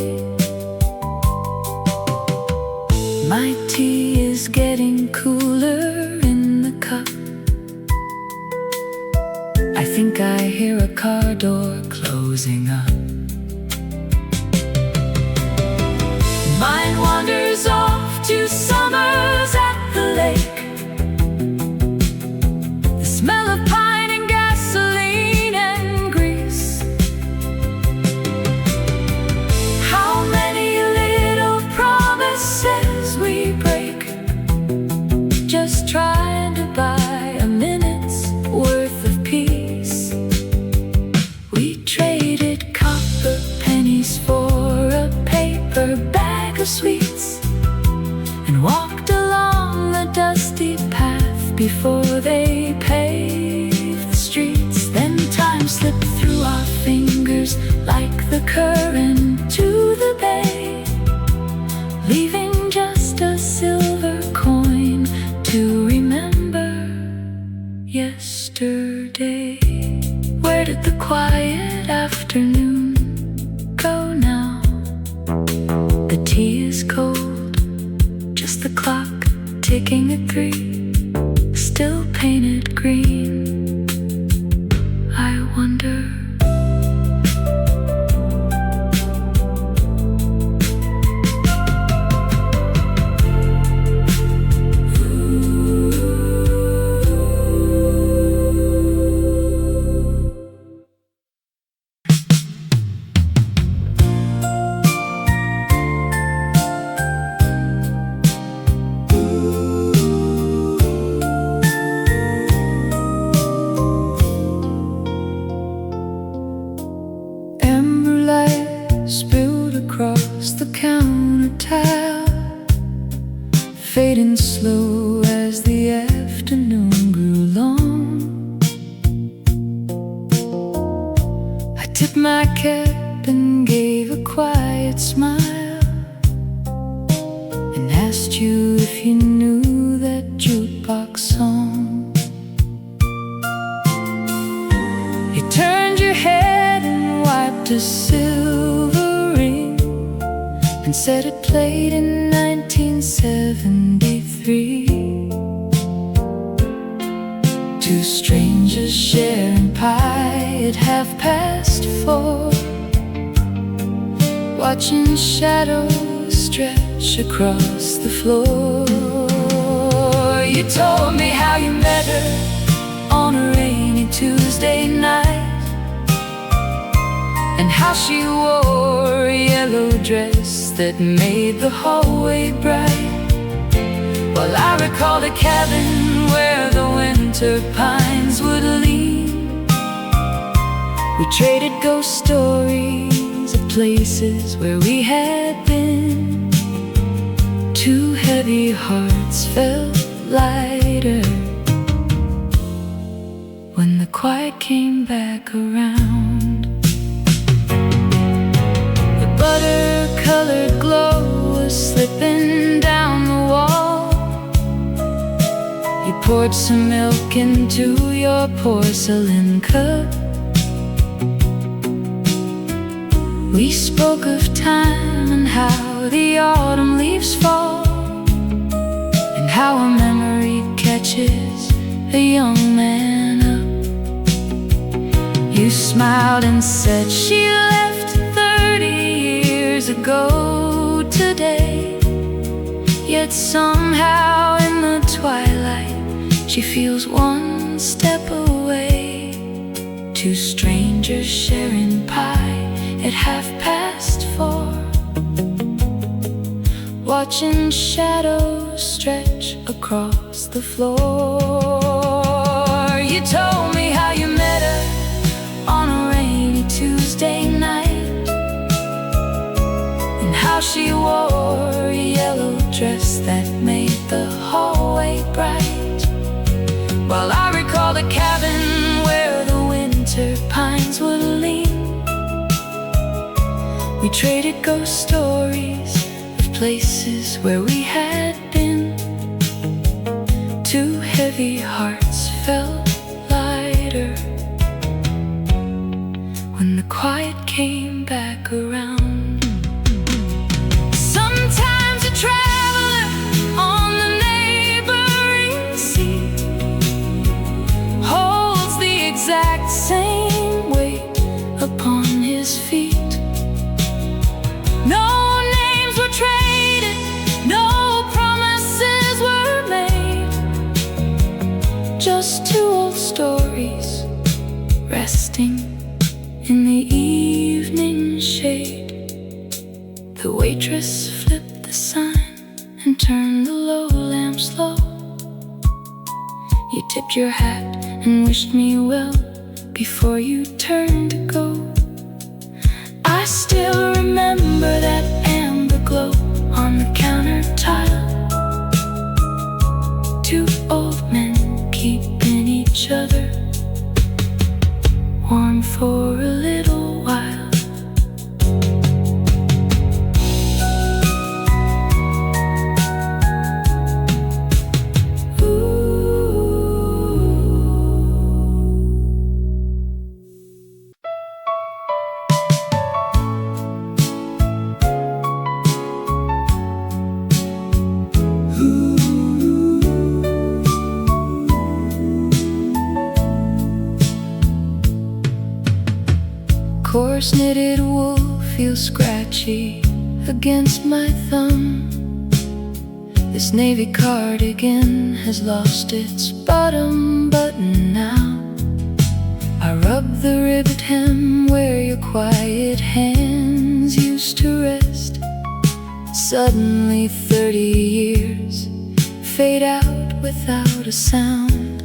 Speaker 1: My tea is getting cooler in the cup. I think I hear a car door closing up. Mind wanders off to summers at the lake. The smell of pine and gasoline and grease. How many little promises we break, just trying to buy a minute's worth of peace. We traded copper pennies for a paper bag of sweets, and walked along the dusty path before they paved the streets. Then time slipped through our fingers like the current to the bay, leaving just a silver coin to remember yesterday. Where did the quiet afternoon go now? The tea is cold, just the clock ticking at 3, still painted green. I wonder. Across the counter tile, fading slow as the afternoon grew long. I tipped my cap and gave a quiet smile, and asked you if you knew that jukebox song. You turned your head and wiped a silver and said it played in 1973. Two strangers sharing pie at 4:30, watching shadows stretch across the floor. You told me how you met her on a rainy Tuesday night, and how she wore a yellow dress that made the hallway bright. Well, I recall a cabin where the winter pines would lean. We traded ghost stories of places where we had been. Two heavy hearts felt lighter when the quiet came back around. Butter-colored glow was slipping down the wall. You poured some milk into your porcelain cup. We spoke of time and how the autumn leaves fall, and how a memory catches a young man up. You smiled and said she left 30 years ago today, yet somehow in the twilight she feels one step away. Two strangers sharing pie at 4:30, watching shadows stretch across the floor. You told me how you met her on a rainy Tuesday night, and how she wore a yellow dress that made the hallway bright. While I recall the cabin where the winter pines would lean. We traded ghost stories of places where we had been. Two heavy hearts felt lighter when the quiet came back around. Sometimes a traveler on the neighboring sea holds the exact his feet. No names were traded, no promises were made. Just two old stories resting in the evening shade. The waitress flipped the sign and turned the low lamps low. You tipped your hat and wished me well before you turned to go. I still remember that amber glow on the counter tile. Two old men keeping each other warm for a little while. Coarse knitted wool feels scratchy against my thumb. This navy cardigan has lost its bottom button now. I rub the ribbed hem where your quiet hands used to rest. Suddenly 30 years fade out without a sound.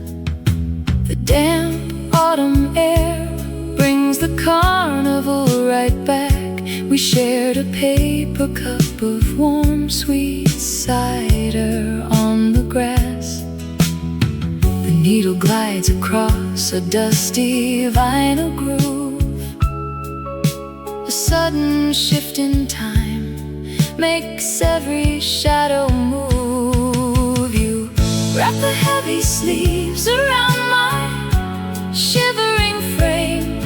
Speaker 1: The damp autumn air brings the carnival right back. We shared a paper cup of warm sweet cider on the grass. The needle glides across a dusty vinyl groove. A sudden shift in time makes every shadow move. You wrap the heavy sleeves around my shivering frame.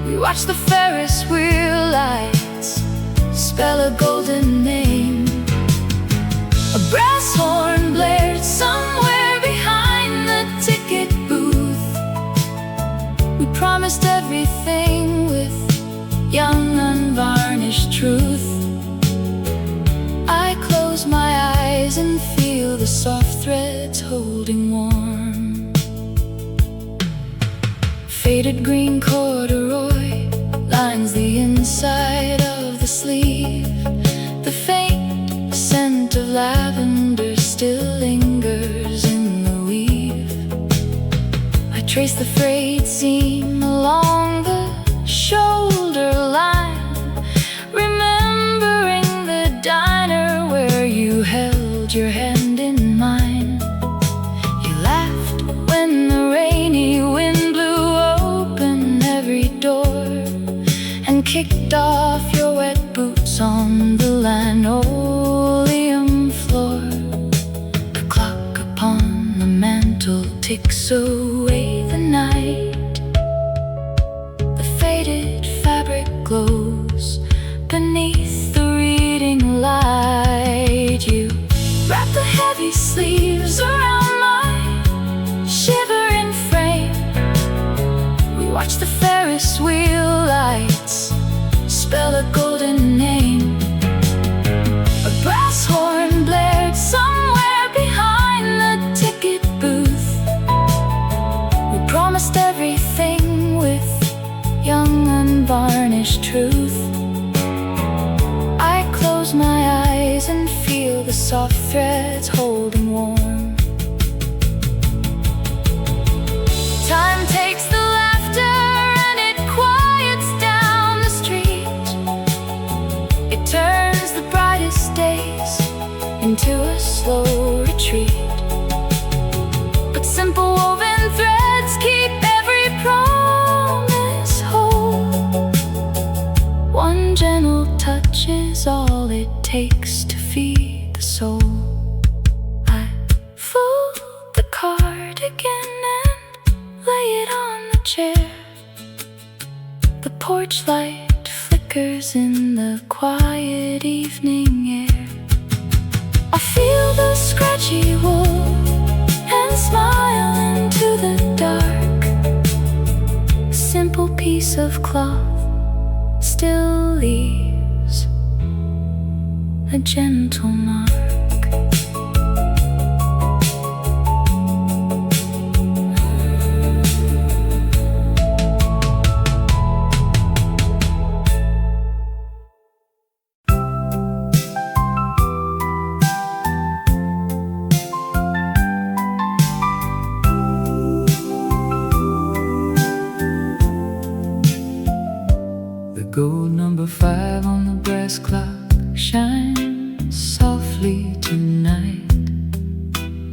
Speaker 1: We watch the Ferris wheel lights spell a golden name. A brass horn blared somewhere behind the ticket booth. We promised everything with young unvarnished truth. I close my eyes and feel the soft threads holding warm. Faded green corduroy lines the inside of the sleeve. The faint scent of lavender still lingers in the weave. I trace the frayed seam along the shoulder line, remembering the diner where you held your hand in mine. You laughed when the rainy wind blew open every door and kicked off your wet boots on the linoleum floor. The clock upon the mantel ticks away the night. The faded fabric glows beneath the reading light. You wrap the heavy sleeves around my shivering frame. We watch the Ferris wheel lights spell a golden name. A brass horn blared somewhere behind the ticket booth. We promised everything with young unvarnished truth. I close my eyes and feel the soft threads holding warm. Time takes the laughter and it quiets down the street. It turns the brightest days into a slow retreat. But simple woven threads keep every promise whole. One gentle touch is all it takes to feed the soul. I fold the cardigan and lay it on the chair. The porch light flickers in the quiet evening air. I feel the scratchy wool and smile into the dark. A simple piece of cloth still leaves a gentle mark.
Speaker 2: Gold number 5 on the brass clock shines softly tonight.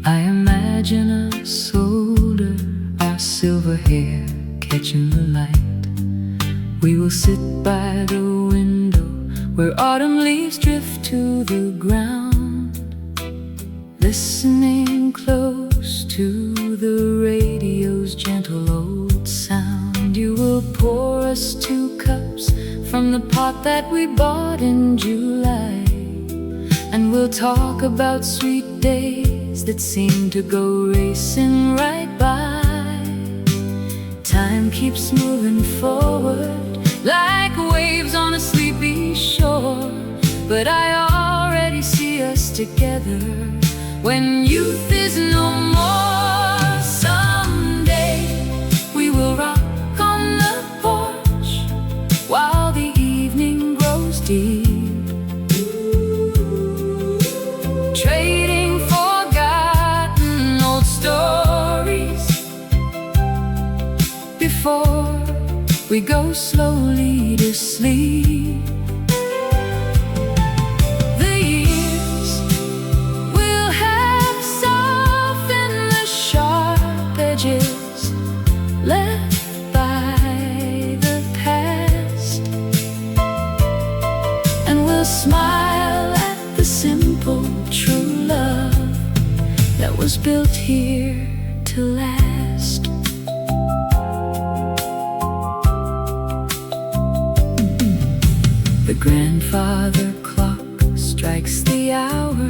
Speaker 2: I imagine us older, our silver hair catching the light. We will sit by the window where autumn leaves drift to the ground, listening close to the radio's gentle old sound. You will pour us 2 cups from the pot that we bought in July, and we'll talk about sweet days that seem to go racing right by. Time keeps moving forward like waves on a sleepy shore, but I already see us together when youth is no more. Someday we will rock on the porch while the evening grows deep, trading forgotten old stories before we go slowly to sleep. The years will have softened the sharp edges left by the past, and we'll smile at the simple true love that was built here to last. The grandfather clock strikes the hour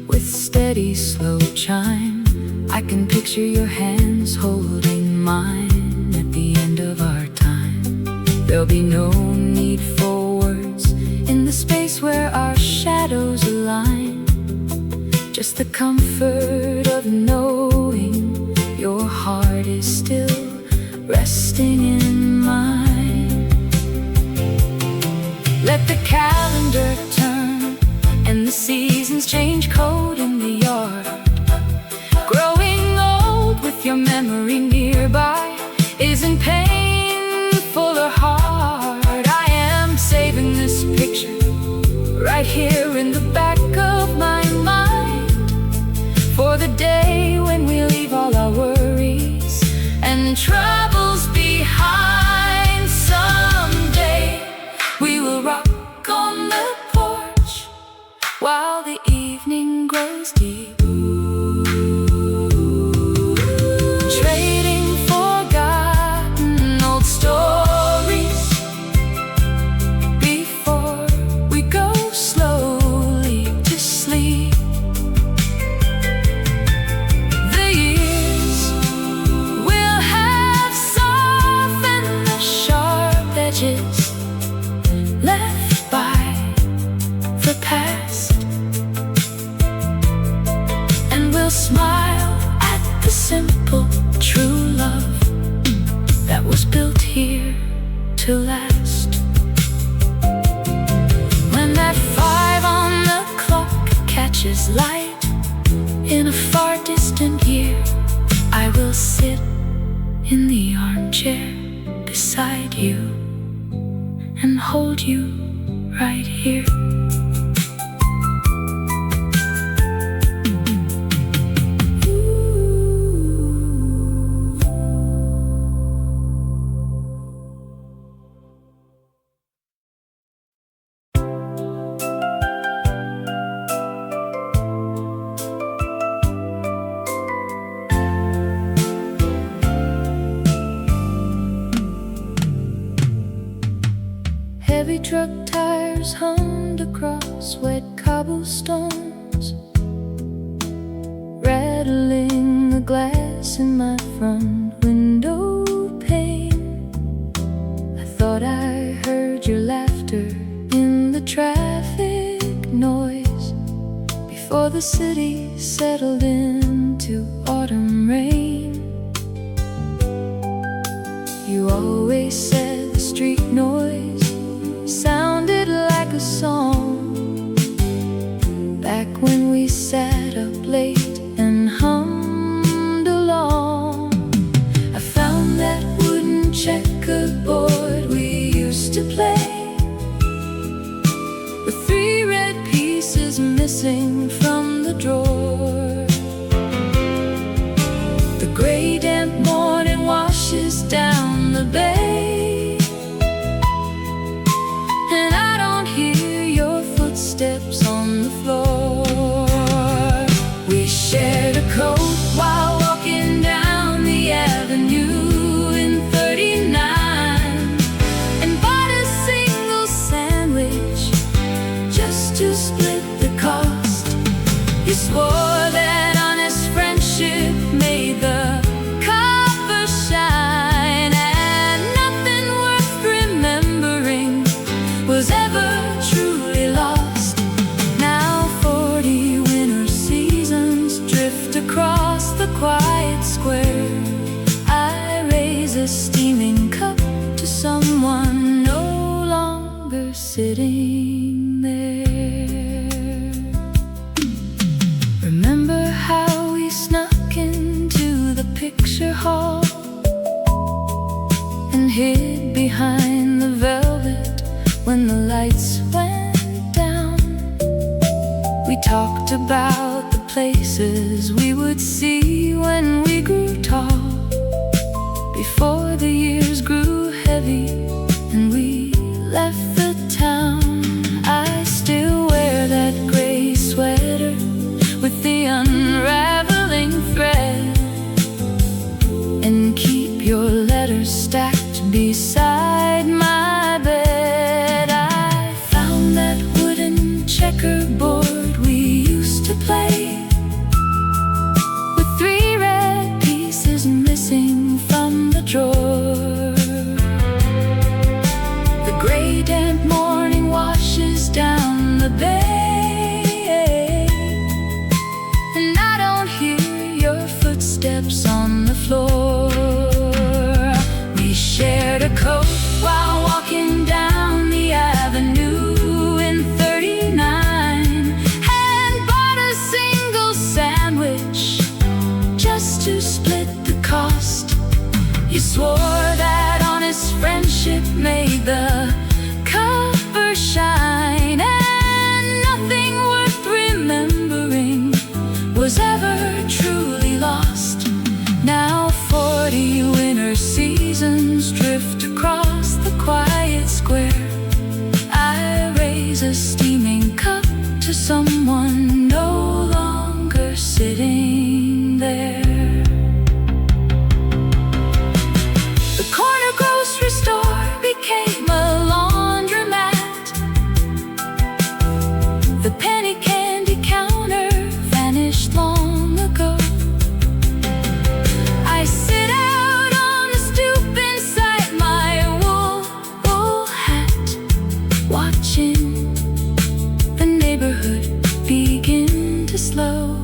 Speaker 2: with steady slow chime. I can picture your hands holding mine at the end of our time. There'll be no need for words in the space where our shadows align, just the comfort of knowing your heart is still resting in mine. Let the calendar turn and the seasons change cold in the yard. Growing old with your memory nearby isn't painful or hard. I am saving this picture right here in the back of my mind, for the day when we leave all our worries and troubles behind. Someday we will rock on the porch while the evening grows deep, trading forgotten old stories before we go slowly to sleep. The years will have softened the sharp edges left by the past, and we'll smile at the simple true love that was built here to last. When that 5 on the clock catches light in a far distant year, I will sit in the armchair beside you and hold you right here. Heavy truck tires hummed across wet cobblestones, rattling the glass in my front window pane. I thought I heard
Speaker 1: before the city settled into autumn rain. You always said the street noise sounded like a song, back when we sat up late and hummed along. I found that wooden checkerboard we used to play, with 3 red pieces missing from the drawer. The gray damp morning washes down the bay, and I don't hear your footsteps on the floor. We shared a coat while walking down the avenue in 39, and bought a single sandwich just to split the cost. You swore that honest friendship made the copper shine, and nothing worth remembering was ever truly lost. Now 40 winter seasons drift across the quiet square. I raise a steaming cup to someone no longer sitting there. Remember how we snuck into the picture hall and hid behind the velvet when the lights went down? We talked about the places we would see when we grew tall, before the years grew heavy and we left the town. I still wear that gray sweater with the unraveling thread, and keep your letters stacked beside my bed. I found that wooden checkerboard we used to play, with 3 red pieces missing from the drawer. The gray damp morning washes down the bay, and I don't hear your footsteps on the floor. We shared a coat while walking down the avenue in 39, and bought a single sandwich just to split the cost. You swore that honest friendship made the copper shine, and nothing worth remembering was ever truly lost. Now 40 winter seasons drift across the quiet square. I raise a steaming cup to someone no longer sitting there. The corner grocery store became a laundromat. The penny candy counter vanished long ago. I sit out on the stoop inside my wool hat, watching the neighborhood begin to slow.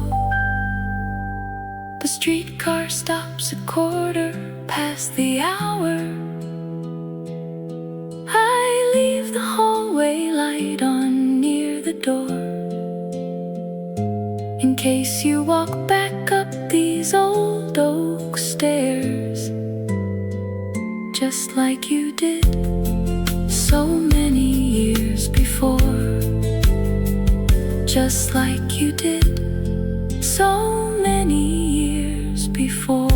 Speaker 1: The streetcar stops a quarter past the hour. I leave the hallway light on near the door, in case you walk back up these old oak stairs, just like you did so many years before. Just like you did so many years before.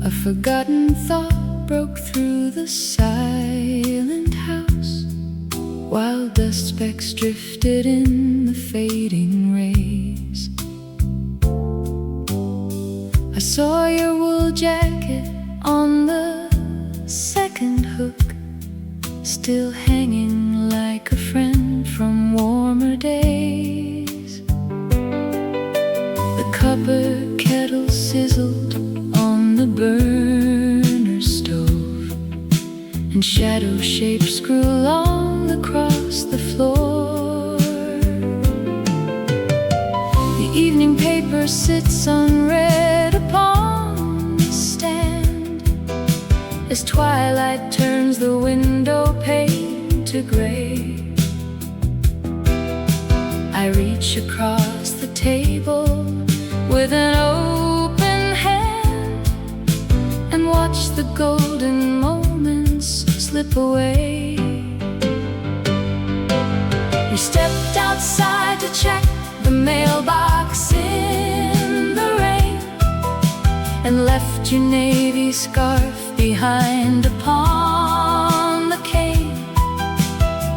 Speaker 1: A forgotten thought broke through the silent house, while dust specks drifted in the fading rays. I saw your wool jacket on hanging like a friend from warmer days. The copper kettle sizzled on the burner stove, and shadow shapes grew long across the floor. The evening paper sits unread upon the stand as twilight turns the window pane to gray. I reach across the table with an open hand and watch the golden moments slip away. You stepped outside to check the mailbox in the rain and left your navy scarf behind upon the cane.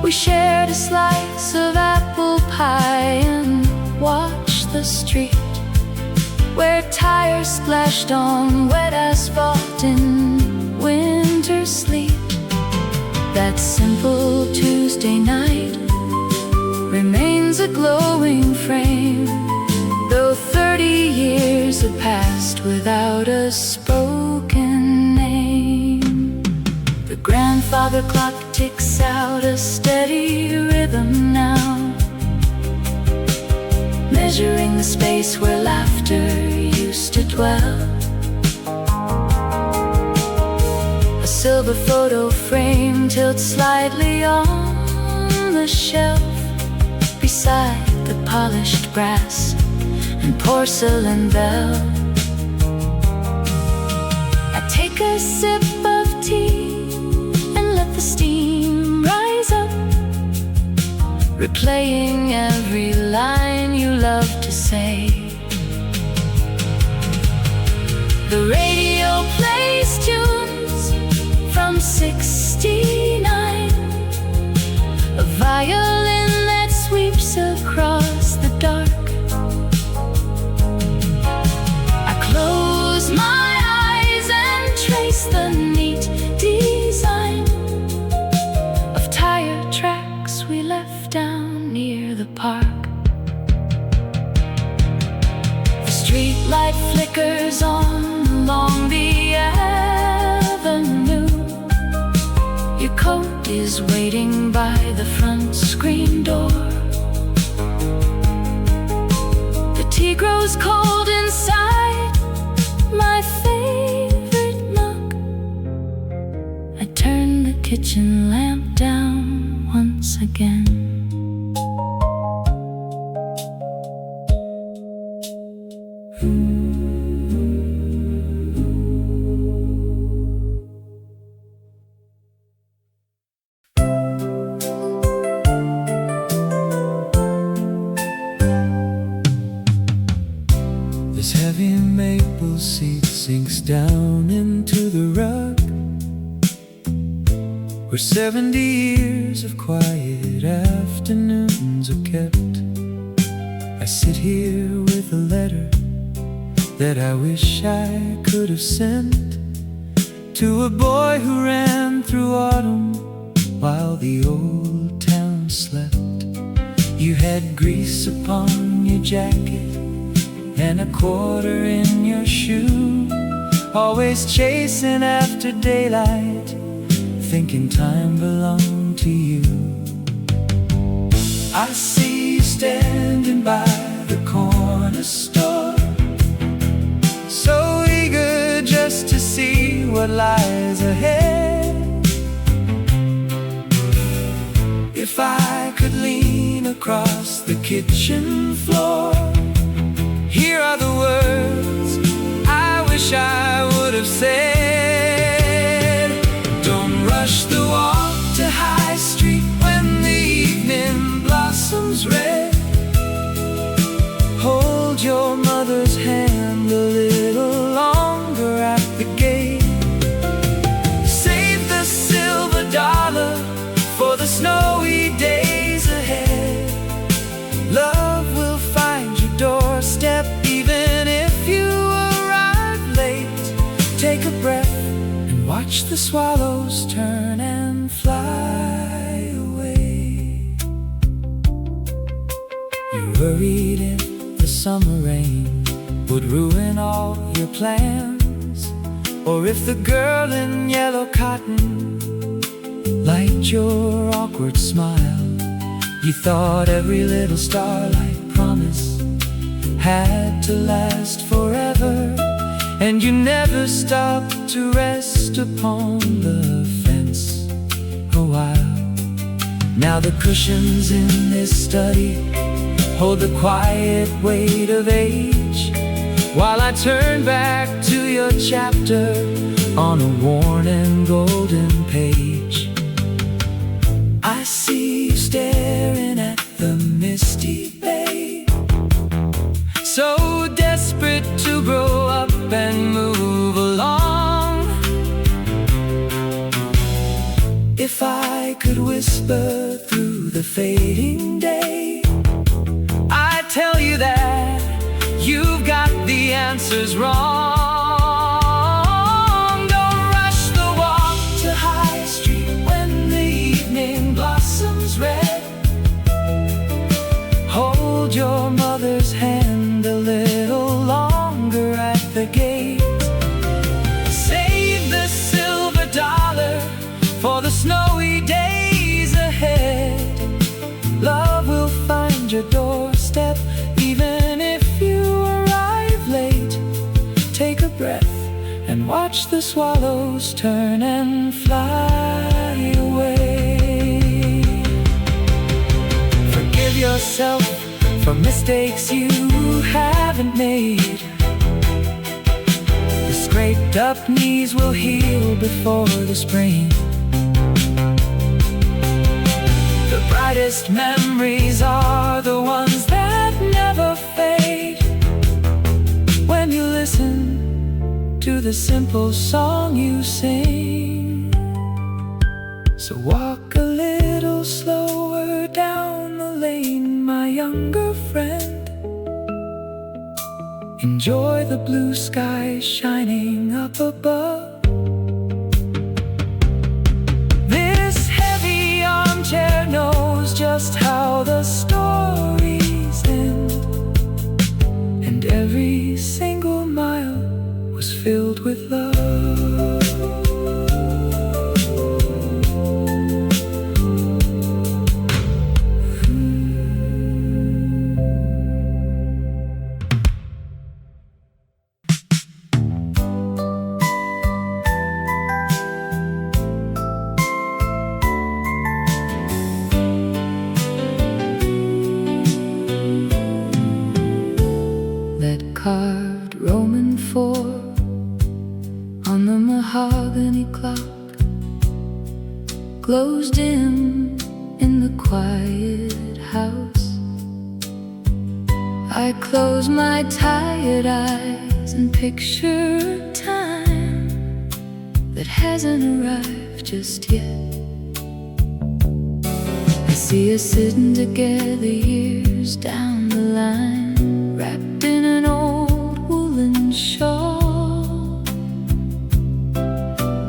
Speaker 1: We shared a slice of apple pie and watched the street where tires splashed on wet asphalt in winter sleet. That simple Tuesday night remains a glowing frame, though 30 years have passed without a spoken name. The grandfather clock ticks out a steady rhythm now, measuring the space where laughter used to dwell. A silver photo frame tilts slightly on the shelf beside the polished brass and porcelain bell. I take a sip of tea and let the steam rise up, replaying every line you love to say. The radio plays tunes from '69, a violin that sweeps across the dark. I close my eyes and trace the neat design of tire tracks we left down near the park. The street light flickers on along the avenue. Your coat is waiting by the front screen door. The tea grows cold inside my favorite mug. I turn the kitchen lamp down once again.
Speaker 2: This heavy maple seat sinks down into the rug, where 70 years of quiet afternoons are kept. I sit here with a letter that I wish I could have sent to a boy who ran through autumn while the old town slept. You had grease upon your jacket and a quarter in your shoe, always chasing after daylight, thinking time belonged to you. I see you standing by the corner store, so eager just to see what lies ahead. If I could lean across the kitchen floor, here are the words I wish I would have said. Don't rush the walk to High Street when the evening blossoms red. Hold your mother's hand a little longer at the gate. Save the silver dollar for the snowy days ahead. Love will find your doorstep even if you arrive late. Take a breath and watch the swallows turn and fly buried in the summer rain would ruin all your plans, or if the girl in yellow cotton liked your awkward smile. You thought every little starlight promise had to last forever, and you never stopped to rest upon the fence a while. Now the cushions in this study hold the quiet weight of age, while I turn back to your chapter on a worn and golden page. I see you staring at the misty bay, so desperate to grow up and move along. If I could whisper through the fading day, I'd tell you that you've got the answers wrong. Don't rush the walk to High Street when the evening blossoms red. Hold your mother's hand a little longer at the gate. Save the silver dollar for the snowy days ahead. Love will find your doorstep even if you arrive late. Take a breath and watch the swallows turn and fly away. Forgive yourself for mistakes you haven't made. The scraped up knees will heal before the spring. The brightest memories are the ones that never fade. When you listen to the simple song you sing. So walk a little slower down the lane, my younger friend. Enjoy the blue sky shining up above. This heavy armchair knows just how the stories end, and every single mile was filled with love.
Speaker 1: Carved Roman 4 on the mahogany clock glows dim in the quiet house. I close my tired eyes and picture a time that hasn't arrived just yet. I see us sitting together years down the line, wrapped in an old woolen shawl.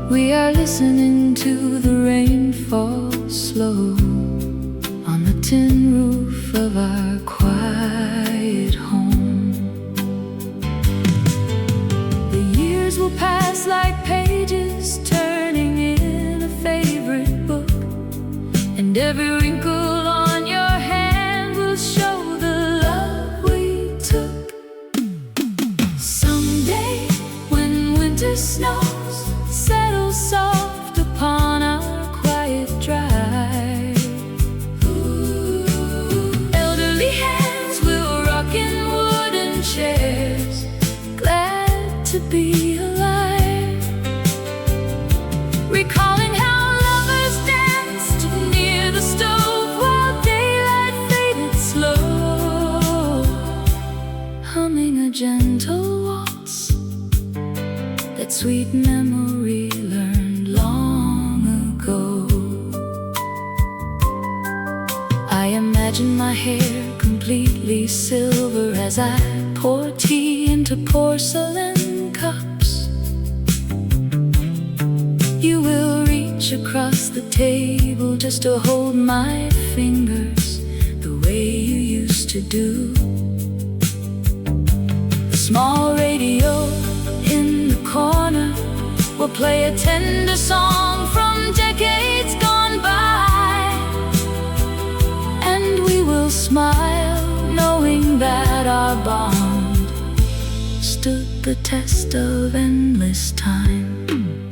Speaker 1: We are listening to the rain fall slow on the tin roof of our quiet home. The years will pass like pages turning in a favorite book, and every wrinkle on your hand will show the love we took. Someday, when winter snows settle soft upon our quiet drive, elderly hands will rock in wooden chairs, glad to be alive, recalling how lovers danced near the stove while daylight faded slow, humming a gentle waltz, that sweet memory learned long ago. I imagine my hair completely silver as I pour tea into porcelain cups. You will reach across the table just to hold my fingers the way you used used to do. The small radio in the corner will play a tender song from decades gone by, and we will smile knowing that our bond stood the test of endless time.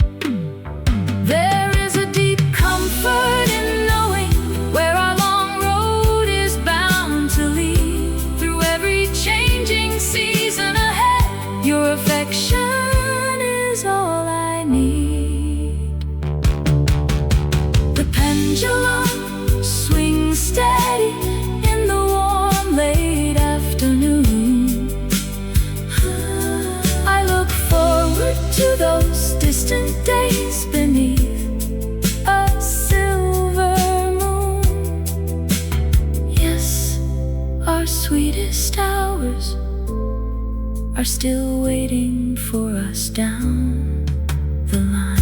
Speaker 1: There is a deep comfort in knowing where our long road is bound to lead. Through every changing season ahead, your affection is all I need. The pendulum swings steady in the warm late afternoon. I look forward to those distant days beneath a silver moon. Yes, our sweetest hours are still waiting for us down the line.